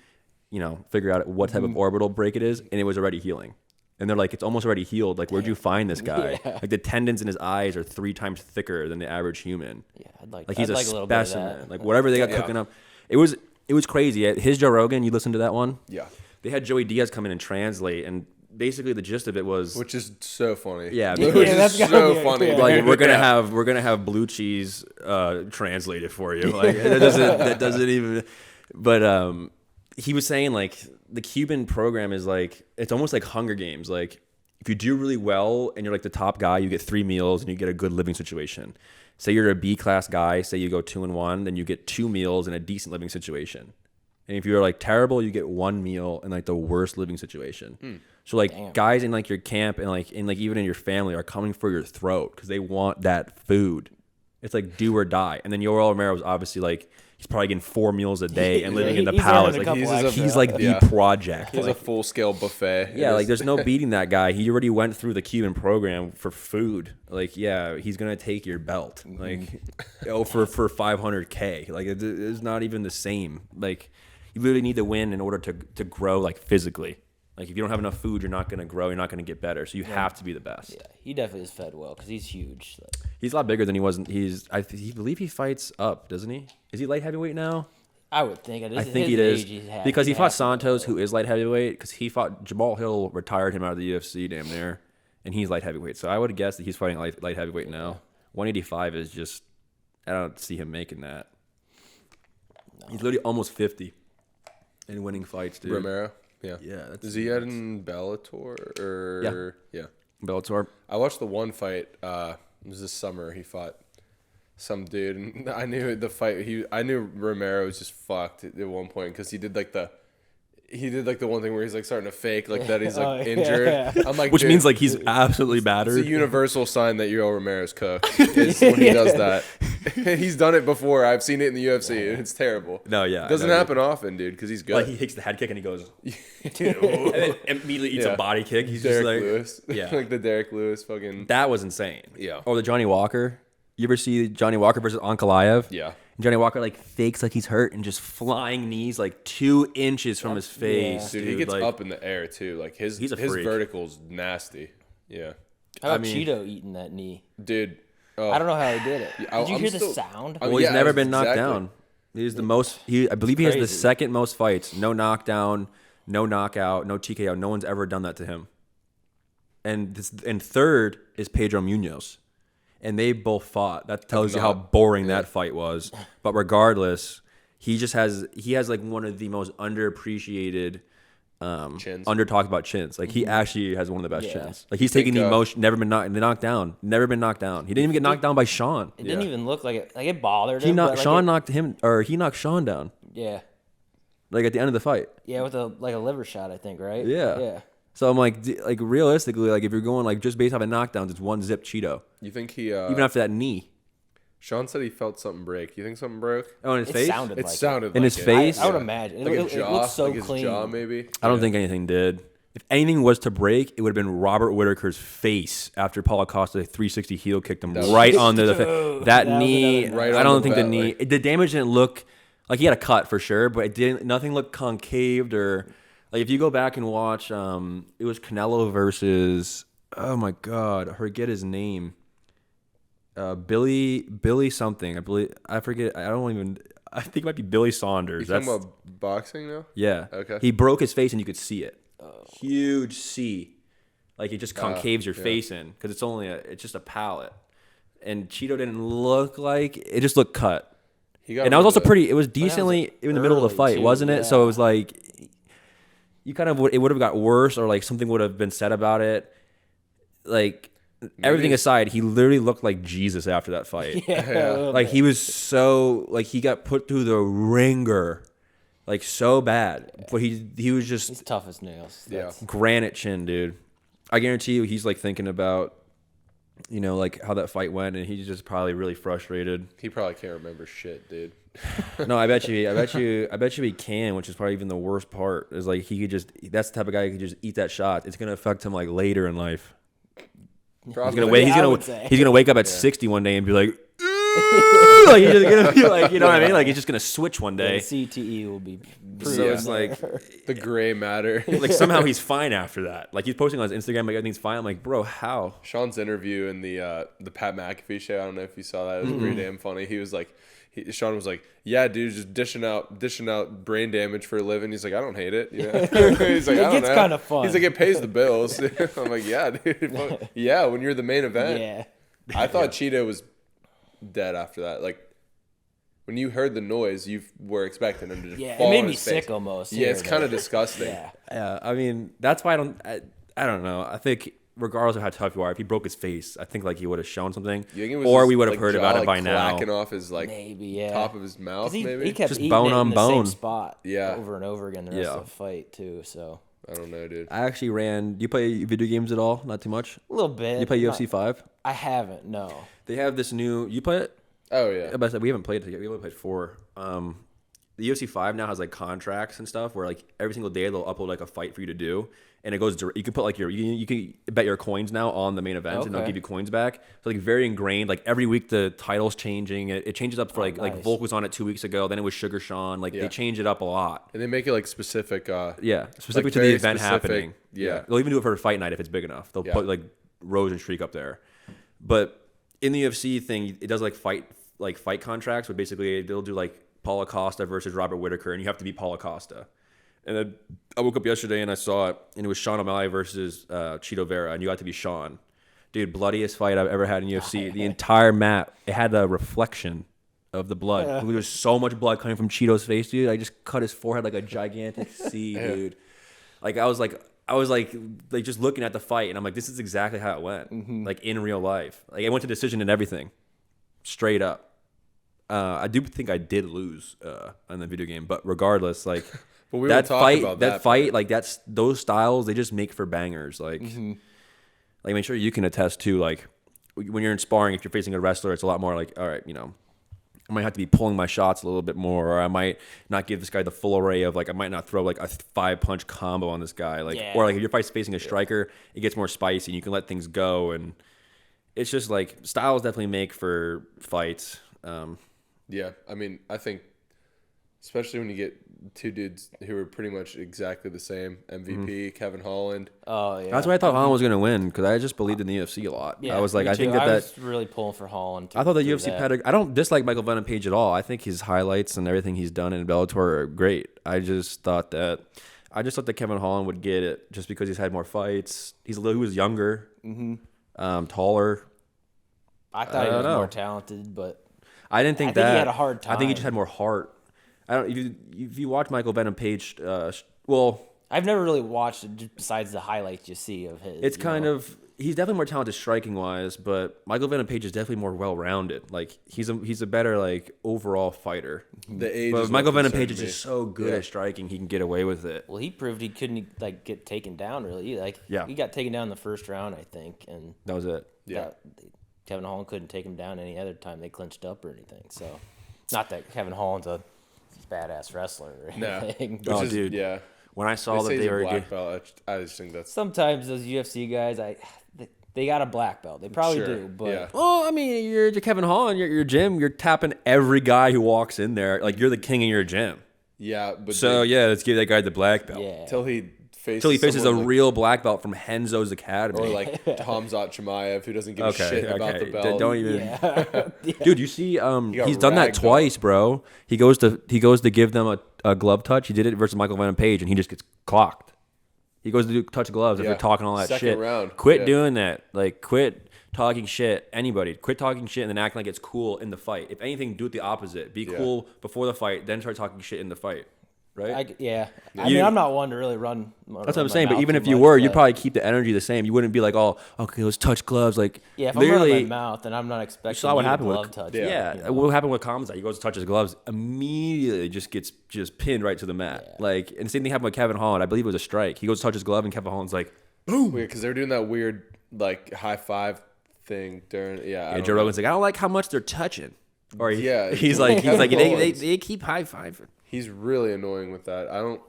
figure out what type of orbital break it is, and it was already healing. And they're like, it's almost already healed. Like, where'd you find this guy? Yeah. Like, the tendons in his eyes are 3 times thicker than the average human. Yeah, he's a specimen. Like, whatever they got cooking up, it was crazy. His Joe Rogan, you listened to that one? Yeah. They had Joey Diaz come in and translate, and basically the gist of it was, which is so funny. Yeah, that's so funny. Yeah. Like, we're gonna have blue cheese translated for you. Like, that doesn't even. But he was saying, like, the Cuban program is like, it's almost like Hunger Games. Like, if you do really well and you're like the top guy, you get 3 meals and you get a good living situation. Say you're a B class guy, say you go 2-1, then you get 2 meals and a decent living situation. And if you're like terrible, you get 1 meal and like the worst living situation. So like guys in like your camp and like even in your family are coming for your throat because they want that food. It's like do or die. And then Yoel Romero was obviously like, he's probably getting 4 meals a day and living in the palace. Like he's like the project. He's a full scale buffet. Yeah, like there's no beating that guy. He already went through the Cuban program for food. Like, yeah, he's gonna take your belt. Like, for $500K. Like it's not even the same. Like, you literally need to win in order to grow, like, physically. Like, if you don't have enough food, you're not going to grow. You're not going to get better. So you have to be the best. Yeah, he definitely is fed well because he's huge. So. He's a lot bigger than he was. I believe he fights up, doesn't he? Is he light heavyweight now? I would think. I think he is. Because he fought Santos, who is light heavyweight, because he fought Jamal Hill, retired him out of the UFC damn near, and he's light heavyweight. So I would guess that he's fighting light heavyweight now. 185 is just, I don't see him making that. No. He's literally almost 50. In winning fights, dude. Romero? Yeah. Yeah. Is he in Bellator? Or yeah. Bellator. I watched the one fight. It was this summer. He fought some dude. And I knew the fight. I knew Romero was just fucked at one point because he did like the one thing where he's like starting to fake like that he's like injured. Yeah. I'm like, which means like he's absolutely battered. It's a universal sign that Yoel Romero's cooked. Is when he does that. He's done it before. I've seen it in the UFC. And it's terrible. No, yeah, it doesn't happen often, dude, because he's good. Like he takes the head kick and he goes, and then immediately eats a body kick. He's Derek just like, Lewis. Yeah, like the Derek Lewis fucking. That was insane. Yeah. Or the Johnny Walker. You ever see Johnny Walker versus Ankalaev? Yeah. Johnny Walker like fakes like he's hurt and just flying knees like 2 inches from his face. Yeah. Dude, he gets like, up in the air too. Like his vertical's nasty. Yeah. How about Cheeto eating that knee? Dude. I don't know how he did it. Did you hear the sound? Well, he's never been knocked down. He's the most. I believe he has the second most fights. No knockdown, no knockout, no TKO. No one's ever done that to him. And third is Pedro Munoz. And they both fought. That tells you how boring that fight was. But regardless, he has like one of the most underappreciated, under-talked about chins. Like he actually has one of the best chins. Like he's taking the emotion, never been knocked down. He didn't even get knocked down by Sean. It didn't even look like it. Like it bothered him. He knocked Sean down. Yeah. Like at the end of the fight. Yeah, with a liver shot, I think, right? Yeah. Yeah. So I'm like realistically, like if you're going like just based off of knockdowns, it's one zip Cheeto. You think he even after that knee? Sean said he felt something break. You think something broke? Oh, in his face? It sounded in his face. I would imagine. Like it jaw, looks so like his clean. jaw, maybe. I don't think anything did. if anything was to break, it would have been Robert Whitaker's face after Paulo Costa 360 heel kicked him right onto the face. That knee, right I don't the think the knee, the damage didn't look like he had a cut for sure, but it didn't. Nothing looked concaved or like if you go back and watch, it was Canelo versus oh my god, I forget his name. Billy something. I forget. I think it might be Billy Saunders. You talking about boxing now? Yeah. Okay. He broke his face and you could see it. Huge C. Like it just concaves your face in because it's just a palate. And Cheeto didn't look like it; just looked cut. And that was also pretty. It was decently in the middle of the fight, too, wasn't it? Yeah. So it was like you kind of it would have got worse, or like something would have been said about it. Like everything aside, he literally looked like Jesus after that fight. Like he was so like he got put through the ringer, like so bad. But he was just he's tough as nails. That's granite chin, dude. I guarantee you, he's like thinking about. Like how that fight went, and he's just probably really frustrated. He probably can't remember shit, dude. No, I bet you he can, which is probably even the worst part. Is like he could just. That's the type of guy who could just eat that shot. It's gonna affect him like later in life. Probably. He's gonna wake up at 60 one day and be like, like he's just gonna be like, you know what I mean? Like he's just gonna switch one day. CTE will be. So it's like the gray matter. Like somehow he's fine after that. Like he's posting on his Instagram, like everything's fine. I'm like, bro, how? Sean's interview in the Pat McAfee show. I don't know if you saw that. It was pretty damn funny. He was like, Sean was like, yeah, dude, just dishing out brain damage for a living. He's like, I don't hate it. He's like, I don't know. It's kind of fun. He's like, it pays the bills. I'm like, yeah, dude. Yeah, when you're the main event. Yeah. I thought Cheeto was dead after that. Like. When you heard the noise, you were expecting him to just fall it made on me his face. sick almost. Yeah, it's kind of disgusting. Yeah. I mean, that's why I don't know. I think regardless of how tough you are, if he broke his face, I think like he would have shown something, or we would have heard about it by now. Clacking off his top of his mouth, maybe. He kept just eating bone it on in the bone, same spot, over and over again the rest of the fight too. So I don't know, dude. I actually ran. Do you play video games at all? Not too much. A little bit. You play UFC 5? I haven't. No. They have this new. You play it? Oh yeah. But we haven't played it yet. We only played 4. The UFC 5 now has like contracts and stuff where like every single day they'll upload like a fight for you to do, and it goes. You can put like you can bet your coins now on the main event, and they'll give you coins back. So like very ingrained. Like every week the title's changing. It changes up for like Volk was on it 2 weeks ago. Then it was Sugar Sean. Like they change it up a lot. And they make it like specific. Specific like to the event happening. Yeah. They'll even do it for a fight night if it's big enough. They'll put like Rose and Shriek up there. But in the UFC thing, it does like fight contracts, but basically they'll do like Paulo Costa versus Robert Whitaker, and you have to be Paulo Costa. And then I woke up yesterday and I saw it, and it was Sean O'Malley versus Cheeto Vera, and you got to be Sean. Dude, bloodiest fight I've ever had in UFC. The entire mat, it had a reflection of the blood. There was so much blood coming from Cheeto's face, dude. I just cut his forehead like a gigantic C, dude. Like I was like just looking at the fight, and I'm like, this is exactly how it went, like in real life. Like it went to decision and everything, straight up. I do think I did lose in the video game, but regardless, like but we that fight, like that's those styles, they just make for bangers. Like, like make sure you can attest to like when you're in sparring, if you're facing a wrestler, it's a lot more like, all right, I might have to be pulling my shots a little bit more, or I might not give this guy the full array of like I might not throw like a 5-punch combo on this guy, like or like if your fight's facing a striker, it gets more spicy and you can let things go, and it's just like styles definitely make for fights. Yeah, I mean, I think especially when you get two dudes who are pretty much exactly the same, MVP, Kevin Holland. Oh, yeah. That's why I thought Holland was going to win, because I just believed in the UFC a lot. Yeah, I was like, I think was really pulling for Holland. I thought the UFC pedigree. I don't dislike Michael Venom Page at all. I think his highlights and everything he's done in Bellator are great. I just thought that Kevin Holland would get it just because he's had more fights. He was younger, taller. I thought he was more talented, but I didn't think he had a hard time. I think he just had more heart. I don't. If you watch Michael Venom Page, I've never really watched it just besides the highlights you see of his. It's kind of he's definitely more talented striking wise, but Michael Venom Page is definitely more well rounded. Like he's a better like overall fighter. The age, but Michael Venom Page is just so good at striking, he can get away with it. Well, he proved he couldn't like get taken down really. He got taken down in the first round, I think, and that was it. Yeah. Kevin Holland couldn't take him down any other time they clinched up or anything. So, not that Kevin Holland's a badass wrestler or anything. No, dude. Yeah. when I saw that they were black belt, I just think that's sometimes those UFC guys, they got a black belt. They probably do, but yeah. well, I mean, you're Kevin Hall in your gym. You're tapping every guy who walks in there. Like you're the king in your gym. Yeah, but so let's give that guy the black belt. Yeah. Till he faces a real black belt from Henzo's Academy, or like Hamzat Chimaev, who doesn't give a shit about the belt. Don't even, Yeah. dude. You see, he's done that twice, bro. He goes to give them a glove touch. He did it versus Michael Venom Page, and he just gets clocked. He goes to touch gloves after talking all that Second shit. round. Quit doing that. Like, quit talking shit. Anybody, quit talking shit and then acting like it's cool in the fight. If anything, do it the opposite. Be cool before the fight, then start talking shit in the fight. Right? I mean, I'm not one to really run. That's what I'm saying. But even if you were, you'd probably keep the energy the same. You wouldn't be like, "Oh, okay, let's touch gloves." Like, if I'm running my mouth, then I'm not expecting. You saw what happened glove with touch. Yeah. What happened with Kamzat? He goes to touch his gloves, immediately gets pinned right to the mat. Yeah. Like, and the same thing happened with Kevin Holland. I believe it was a strike. He goes to touch his glove, and Kevin Holland's like, boom. Weird, because they're doing that weird like high five thing during. Yeah, Joe Rogan's like, I don't like how much they're touching. Or he's Kevin like, Holland's- they keep high fiving. He's really annoying with that.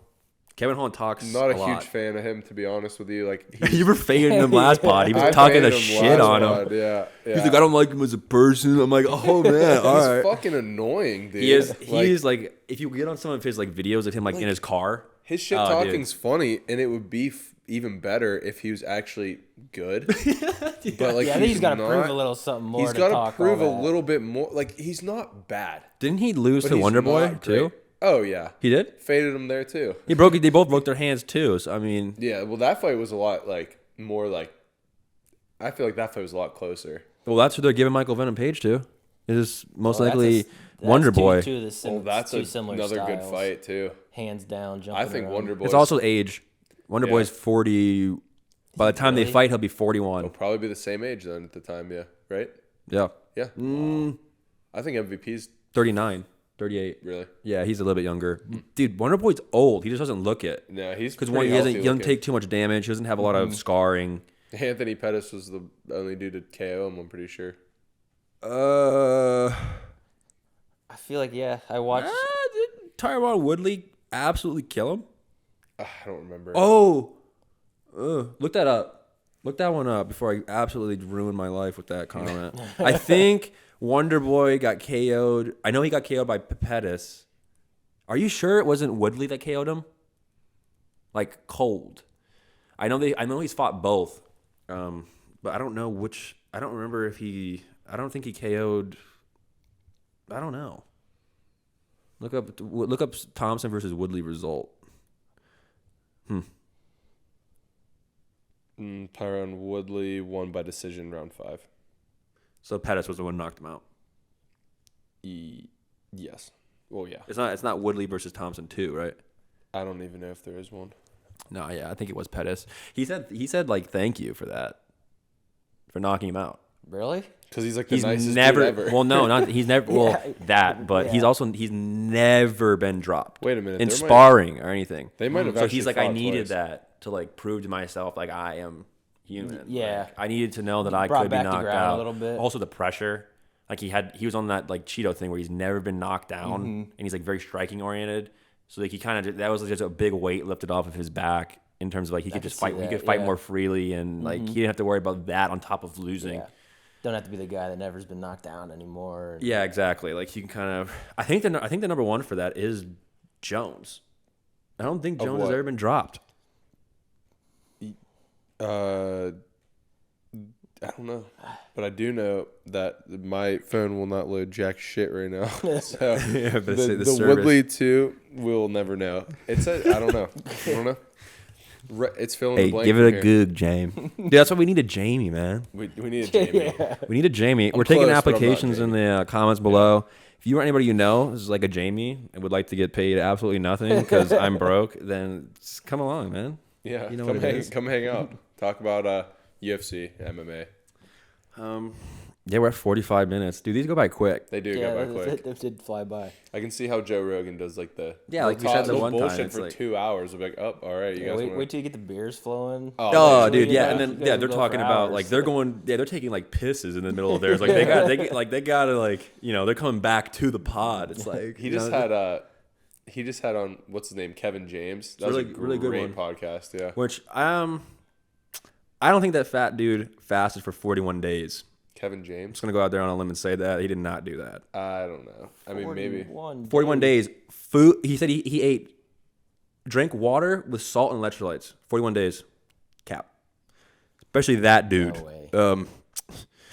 Kevin Holland talks Not a lot. huge fan of him, to be honest with you. Like You were fading him last pod. He was I talking hated a him shit last on him. pod, Yeah. He's like, I don't like him as a person. I'm like, oh man, all He's right. fucking annoying, dude. He is like, if you get on some of his like videos of him like in his car, his shit talking's funny, and it would be even better if he was actually good. But like, I think he's got to prove a little something more. He's got to prove a little bit more. Like, he's not bad. Didn't he lose But to he's Wonder Boy not too? great. Oh yeah, He did. faded him there too. They both broke their hands too. So I mean, Yeah, well, that fight was a lot more like. I feel like that fight was a lot closer. well, that's who they're giving Michael Venom Page to. Is most likely Wonder Boy. That's two similar another styles. good fight too. Hands down, jumping I think around. Wonder Boy. It's also age. Wonder Yeah. Boy's 40. By the time they fight, he'll be 41. will probably be the same age then at the time. Yeah, right. Yeah, Yeah. I think MVP's 39, 38. really. Yeah, he's a little bit younger. Dude, Wonder Boy's old. He just doesn't look it. No, he's Because pretty he healthy doesn't looking. take too much damage. He doesn't have a lot of scarring. Anthony Pettis was the only dude to KO him. I'm pretty sure. Uh, I feel like I watched. did Tyron Woodley absolutely kill him? I don't remember. Oh, look that up. Look that one up before I absolutely ruin my life with that comment. I think Wonder Boy got KO'd. I know he got KO'd by Pettis. Are you sure it wasn't Woodley that KO'd him? Like cold. I know he's fought both, but I don't know which. I don't remember if he. I don't think he KO'd. I don't know. Look up Thompson versus Woodley result. Tyron Woodley won by decision round 5. So Pettis was the one who knocked him out. Yes. Well, yeah. It's not Woodley versus Thompson too, right? I don't even know if there is one. No, yeah, I think it was Pettis. He said like thank you for that, for knocking him out. Really? Because he's like the He's nicest never. dude ever. Well, no, not he's never. Well, that, but he's never been dropped. Wait a minute, in there might- sparring or anything. They might have So actually he's like, I fought needed twice. that to like prove to myself like I am human. Yeah. Like, I needed to know that I Brought could be back to knocked ground a out. little bit. Also the pressure. Like he was on that like Cheeto thing where he's never been knocked down and he's like very striking oriented. So like he kind of that was just a big weight lifted off of his back in terms of like he could just see fight. He that, could fight yeah. more freely and like he didn't have to worry about that on top of losing. Yeah. Don't have to be the guy that never's been knocked down anymore. Yeah, exactly. Like you can kind of. I think the number one for that is Jones. I don't think Jones has what? ever been dropped. I don't know, but I do know that my phone will not load jack shit right now. So Yeah, but the service. Woodley 2, we'll never know. It's I don't know. I don't know. It's filling the Hey, blank. give it from a here. goog, James. Dude, that's why we need a Jamie, man. We need a Jamie. We need a Jamie. We're taking close, but I'm not applications in the comments below. If you or anybody you know is like a Jamie and would like to get paid absolutely nothing because I'm broke, then just come along, man. Yeah, You know what it is. come hang out. Talk about UFC, MMA. Yeah, we're at 45 minutes. Dude, these go by quick. They do Yeah, go by quick. it did fly by. I can see how Joe Rogan does like the like we said the one time, bullshit it's for like- 2 hours. We'll be like, oh, all right, you Yeah, guys. wait till you get the beers flowing. Oh, Wait, dude, you yeah, know, and you then guys they're will go talking for about hours. like they're taking like pisses in the middle of theirs. Like they gotta like you know they're coming back to the pod. It's like He you just know, had he just had on what's his name, Kevin James. That was really, a really good great one. podcast. Yeah. Which I don't think that fat dude fasted for 41 days. Kevin I'm James. just gonna go out there on a limb and say that he did not do that. I don't know. I mean, maybe 41 days. Food. He said he drank water with salt and electrolytes. 41 days. Cap. Especially that dude. No way.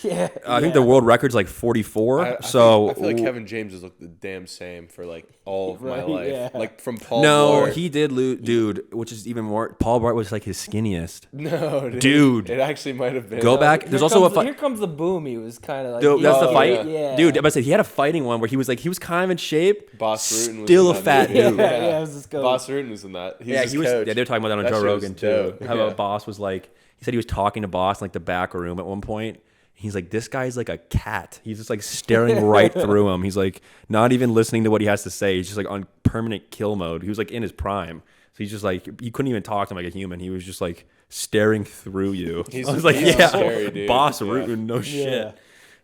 Yeah. I think the world record's like 44. I feel like Kevin James has looked the damn same for like all of my life. Yeah. Like from Paul. No, Blart. he did lose, dude. Which is even more. Paul Blart was like his skinniest. No, dude. It actually might have been. Go back. There's also a fight. Here comes the boom. He was kind of like. Dude, that's the fight. Yeah. Dude, I said he had a fighting one where he was kind of in shape. Boss Rutan was still in a that fat movie. dude. Yeah, it was this Boss Rutan was in that. Yeah, he was. Coach. Yeah, they were talking about that on That Joe shit was Rogan too. dope. How Yeah. Boss was like, he said he was talking to Boss in like the back room at one point. He's like, this guy's like a cat. He's just like staring right through him. He's like not even listening to what he has to say. He's just like on permanent kill mode. He was like in his prime. So he's just like, you couldn't even talk to him like a human. He was just like staring through you. I was like, he's yeah, scary, dude. Boss Yeah. Rutan, no shit. Yeah.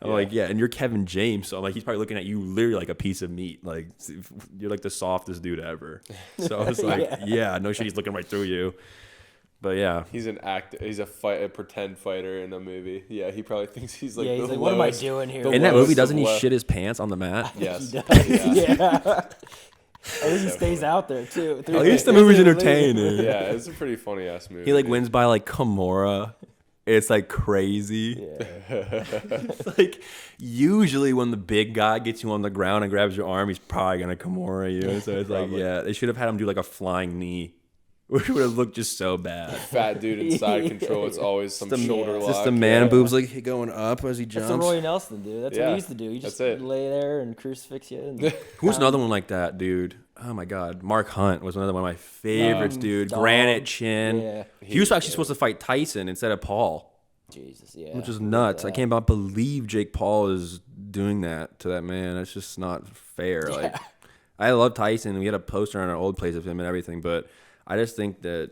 I'm like, yeah, and you're Kevin James, so I'm like, he's probably looking at you literally like a piece of meat. Like, you're like the softest dude ever. So I was like, yeah, no shit, he's looking right through you. But yeah, He's an actor. He's a pretend fighter in a movie. Yeah, he probably thinks he's like. Yeah, he's the like, what am I lowest- doing here? the in that lowest movie, doesn't of he left. shit his pants on the mat? Yes. He does. Yeah. Yeah. At least he stays out there too. At least the movie's entertaining. Yeah, it's a pretty funny ass movie. He like wins by like Kimura. It's like crazy. Yeah. It's like usually when the big guy gets you on the ground and grabs your arm, he's probably gonna Kimura you. So it's like, yeah, they should have had him do like a flying knee, which would have looked just so bad. Fat dude inside control. It's always some shoulder lock. Just the man boobs like going up as he That's jumps. what Roy Nelson do. That's what Yeah, he used to do. He just that's it. lay there and crucifix you. And Who's another one like that, dude? Oh my God, Mark Hunt was another one of my favorites, dude. dog. Granite chin. Yeah. He was actually supposed to fight Tyson instead of Paul, Jesus, yeah. which is nuts. I can't believe Jake Paul is doing that to that man. That's just not fair. Like, I love Tyson. We had a poster on our old place of him and everything, but I just think that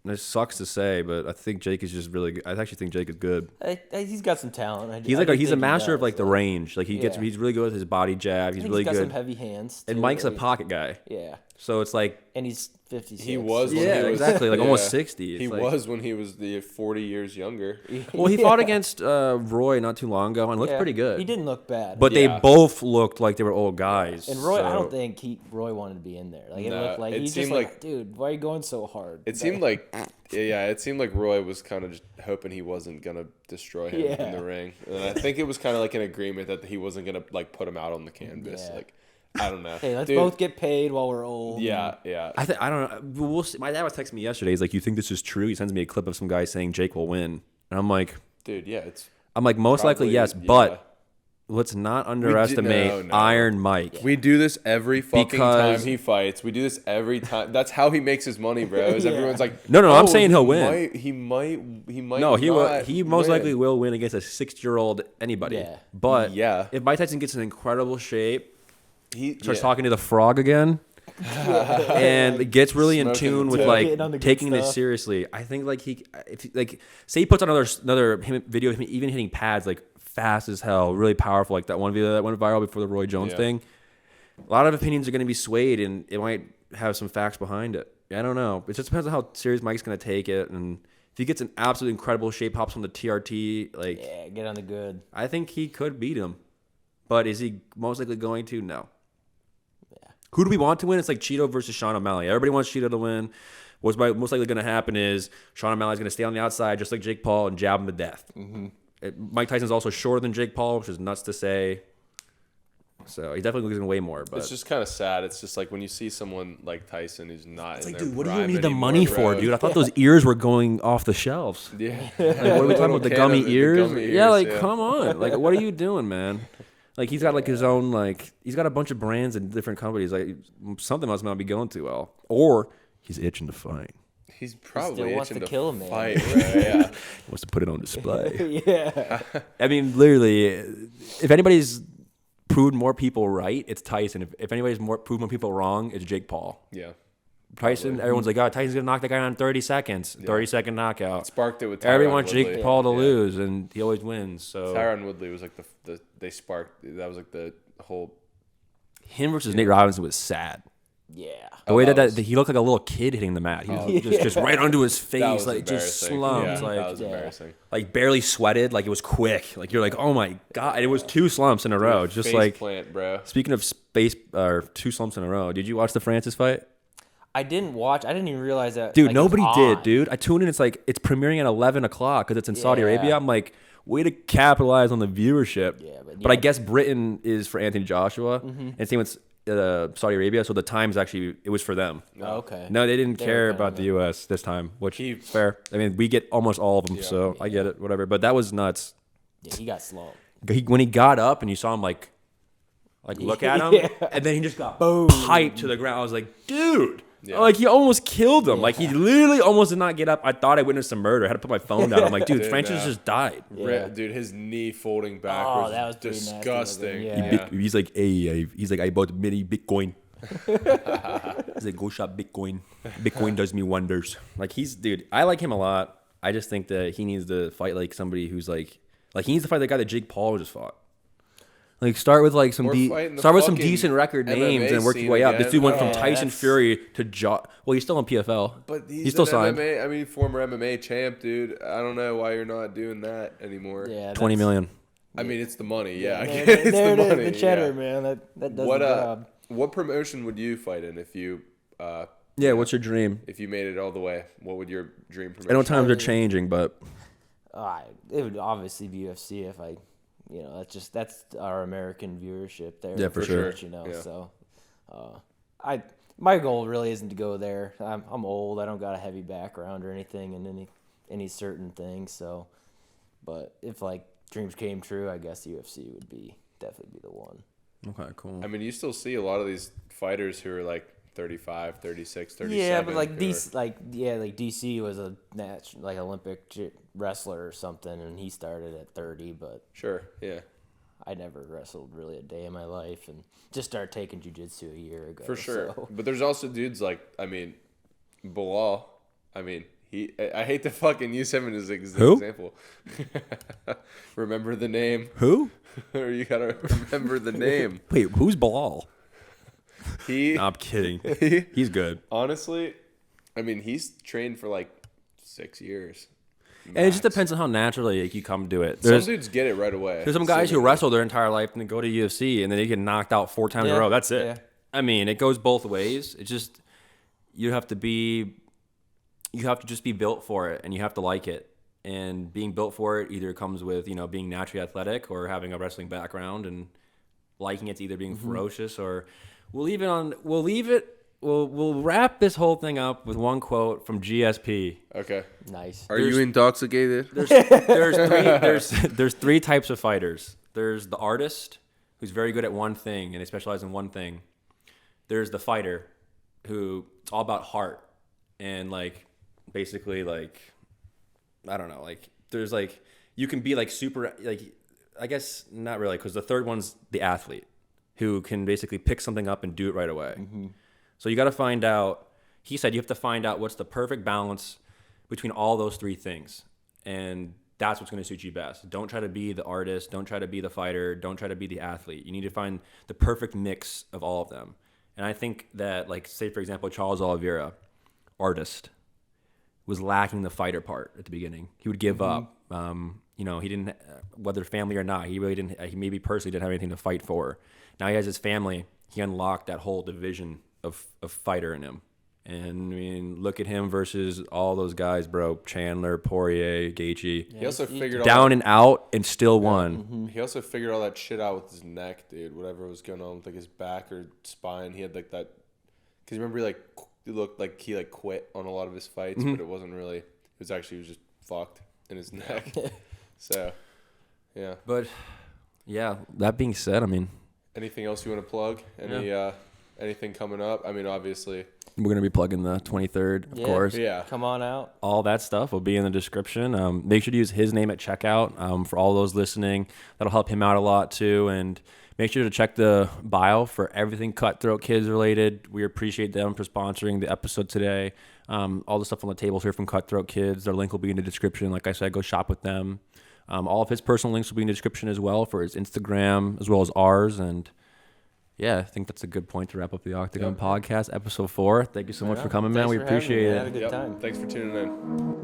this sucks to say, but I think Jake is just really good. I actually think Jake is good. He's got some talent. He's a master of like the range. Like he's really good with his body jab. He's really got good. some heavy hands. And too. Mike's a pocket guy. Yeah. So it's like, And he's 56. He was. When yeah, he was, exactly, like almost 60. It's He like, was when he was the 40 years younger. Well, he fought against Roy not too long ago and looked pretty good. He didn't look bad. But they Yeah. both looked like they were old guys. And Roy, I so- don't think Roy wanted to be in there. Like it Nah, looked like it he's seemed just like, like- dude, why are you going so hard? It seemed like, it seemed like Roy was kind of just hoping he wasn't gonna destroy him in Yeah. the ring, and I think it was kind of like an agreement that he wasn't gonna like put him out on the canvas. Yeah. Like, I don't know. Hey, let's Dude, both get paid while we're old. Yeah, yeah. I don't know. We'll see. My dad was texting me yesterday. He's like, "You think this is true?" He sends me a clip of some guy saying Jake will win, and I'm like, Dude, yeah, it's most likely probably- yes, yeah. but let's not underestimate no. Iron Mike. We do this every fucking Because- time he fights. We do this every time. That's how he makes his money, bro. Is everyone's like, No, I'm "Oh, saying he'll he win." He might. No, he will. not He most win." likely will win against a 60-year-old anybody. Yeah. But Yeah. if Mike Tyson gets in incredible shape, He starts yeah. talking to the frog again, and gets really in Smoking tune the with tip. like Getting on the good taking this stuff. seriously. I think like say he puts on another video of him even hitting pads like fast as hell, really powerful, like that one video that went viral before the Roy Jones Yeah. thing. A lot of opinions are going to be swayed, and it might have some facts behind it. I don't know. It just depends on how serious Mike's going to take it, and if he gets in absolute incredible shape, hops on the TRT, like Yeah, get on the good. I think he could beat him. But is he most likely going to? No. Yeah. Who do we want to win? It's like Cheeto versus Sean O'Malley. Everybody wants Cheeto to win. What's most likely going to happen is Sean O'Malley's going to stay on the outside just like Jake Paul and jab him to death. Mm-hmm. Mike Tyson's also shorter than Jake Paul, which is nuts to say. So he definitely losing way more. But It's just kind of sad. It's just like when you see someone like Tyson who's not it's in like, their dude, what do you prime need the anymore, money bro. for, dude? I thought those ears were going off the shelves. Yeah. Like, what are we talking about? The gummy ears? Yeah, like yeah. come on. Like, what are you doing, man? Like he's got like his own like he's got a bunch of brands and different companies. Like something must not be going too well, or he's itching to fight. He's probably still wants itching to kill a man. fight, bro. Yeah. He wants to put it on display. Yeah. I mean, literally, if anybody's proved more people right, it's Tyson. If anybody's proved more people wrong, it's Jake Paul. Yeah. Tyson, everyone's like, oh, Tyson's gonna knock that guy out in 30 seconds. 30-second knockout. Sparked it with Tyron Everyone wants Woodley. Jake Paul to Yeah. lose, and he always wins. So Tyron Woodley was like they sparked. That was like the whole. him versus Nate Robinson was sad. Yeah. The way that he looked like a little kid hitting the mat. He was just right onto his face, like just slumped, that was embarrassing. Like barely sweated, like it was quick. Like you're like, oh my god! And it was 2 slumps in a row, just face like. Plant, bro. Speaking of space, or 2 slumps in a row, did you watch the Francis fight? I didn't watch. I didn't even realize that. Dude, like, nobody did, dude. I tuned in. It's like it's premiering at 11 o'clock because it's in Saudi Arabia. I'm like, way to capitalize on the viewership. Yeah, but I guess Britain is for Anthony Joshua, and same with Saudi Arabia. So the times actually it was for them. Oh, okay. No, they didn't care about the U.S. this time, which is fair. I mean, we get almost all of them, so I get it, whatever. But that was nuts. Yeah, he got slumped. When he got up and you saw him like look at him, and then he just got piped to the ground. I was like, dude. Yeah. Like, he almost killed him. Yeah. Like, he literally almost did not get up. I thought I witnessed a murder. I had to put my phone down. I'm like, dude, Francis just died. Yeah. Dude, his knee folding backwards. Oh, that was disgusting. He's like, hey, I bought mini Bitcoin. He's like, go shop Bitcoin. Bitcoin does me wonders. Like, dude, I like him a lot. I just think that he needs to fight, like, somebody who's, like he needs to fight the guy that Jake Paul just fought. Like, start with like some decent record names and work your way up. This dude went from Tyson Fury to well, he's still on PFL, but he's still signed. MMA, I mean, former MMA champ, dude. I don't know why you're not doing that anymore. Yeah, $20 million. I mean, it's the money. Yeah, it's the money. The cheddar, man. That does the job. What promotion would you fight in if you? What's your dream? If you made it all the way, what would your dream promotion? I know times are changing, but it would obviously be UFC if I. You know, that's our American viewership there. Yeah, for sure. You know, so my goal really isn't to go there. I'm old. I don't got a heavy background or anything in any certain thing. So, but if like dreams came true, I guess UFC would definitely be the one. Okay, cool. I mean, you still see a lot of these fighters who are like 35, 36, 37. Yeah, but like DC was a Olympic wrestler or something, and he started at 30. But sure, yeah, I never wrestled really a day in my life, and just started taking jiu-jitsu a year ago. For sure, but there's also dudes like Bilal. I mean, I hate to fucking use him as an example. Remember the name? Who? Or you gotta remember the name. Wait, who's Bilal? No, I'm kidding. He's good. Honestly, I mean, he's trained for like 6 years. Max. And it just depends on how naturally you come to it. Some dudes get it right away. There's some guys who wrestle their entire life and then go to UFC and then they get knocked out 4 times in a row. That's it. Yeah. I mean, it goes both ways. It's just you have to just be built for it and you have to like it. And being built for it either comes with, being naturally athletic or having a wrestling background, and liking it's either being ferocious or we'll wrap this whole thing up with one quote from GSP. Okay. Nice. Are you intoxicated? There's 3 types of fighters. There's the artist, who's very good at one thing and they specialize in one thing. There's the fighter, who it's all about heart and basically I don't know, there's you can be super I guess not really, because the third one's the athlete, who can basically pick something up and do it right away. Mm-hmm. So you got to find out, he said you have to find out what's the perfect balance between all those 3 things. And that's what's going to suit you best. Don't try to be the artist. Don't try to be the fighter. Don't try to be the athlete. You need to find the perfect mix of all of them. And I think that, say, for example, Charles Oliveira, artist, was lacking the fighter part at the beginning. He would give up. He didn't, whether family or not, he really didn't, he maybe personally didn't have anything to fight for. Now he has his family. He unlocked that whole division of fighter in him. And I mean, look at him versus all those guys, bro. Chandler, Poirier, Gaethje. He also figured down and out and still won. Mm-hmm. He also figured all that shit out with his neck, dude. Whatever was going on with his back or spine, he had that. Because remember, he looked like he quit on a lot of his fights, but it wasn't really. It was just fucked in his neck. So, yeah. But yeah, that being said, I mean, anything else you want to plug? Anything coming up? I mean, obviously, we're going to be plugging the 23rd, of course. Yeah. Come on out. All that stuff will be in the description. Make sure to use his name at checkout for all those listening. That'll help him out a lot, too. And make sure to check the bio for everything CutThroat Kids related. We appreciate them for sponsoring the episode today. All the stuff on the tables here from CutThroat Kids. Their link will be in the description. Like I said, go shop with them. All of his personal links will be in the description as well, for his Instagram as well as ours. And Yeah, I think that's a good point to wrap up the Octagon podcast, episode 4. Thank you so much for coming, man. We appreciate it. Have a good time. Thanks for tuning in.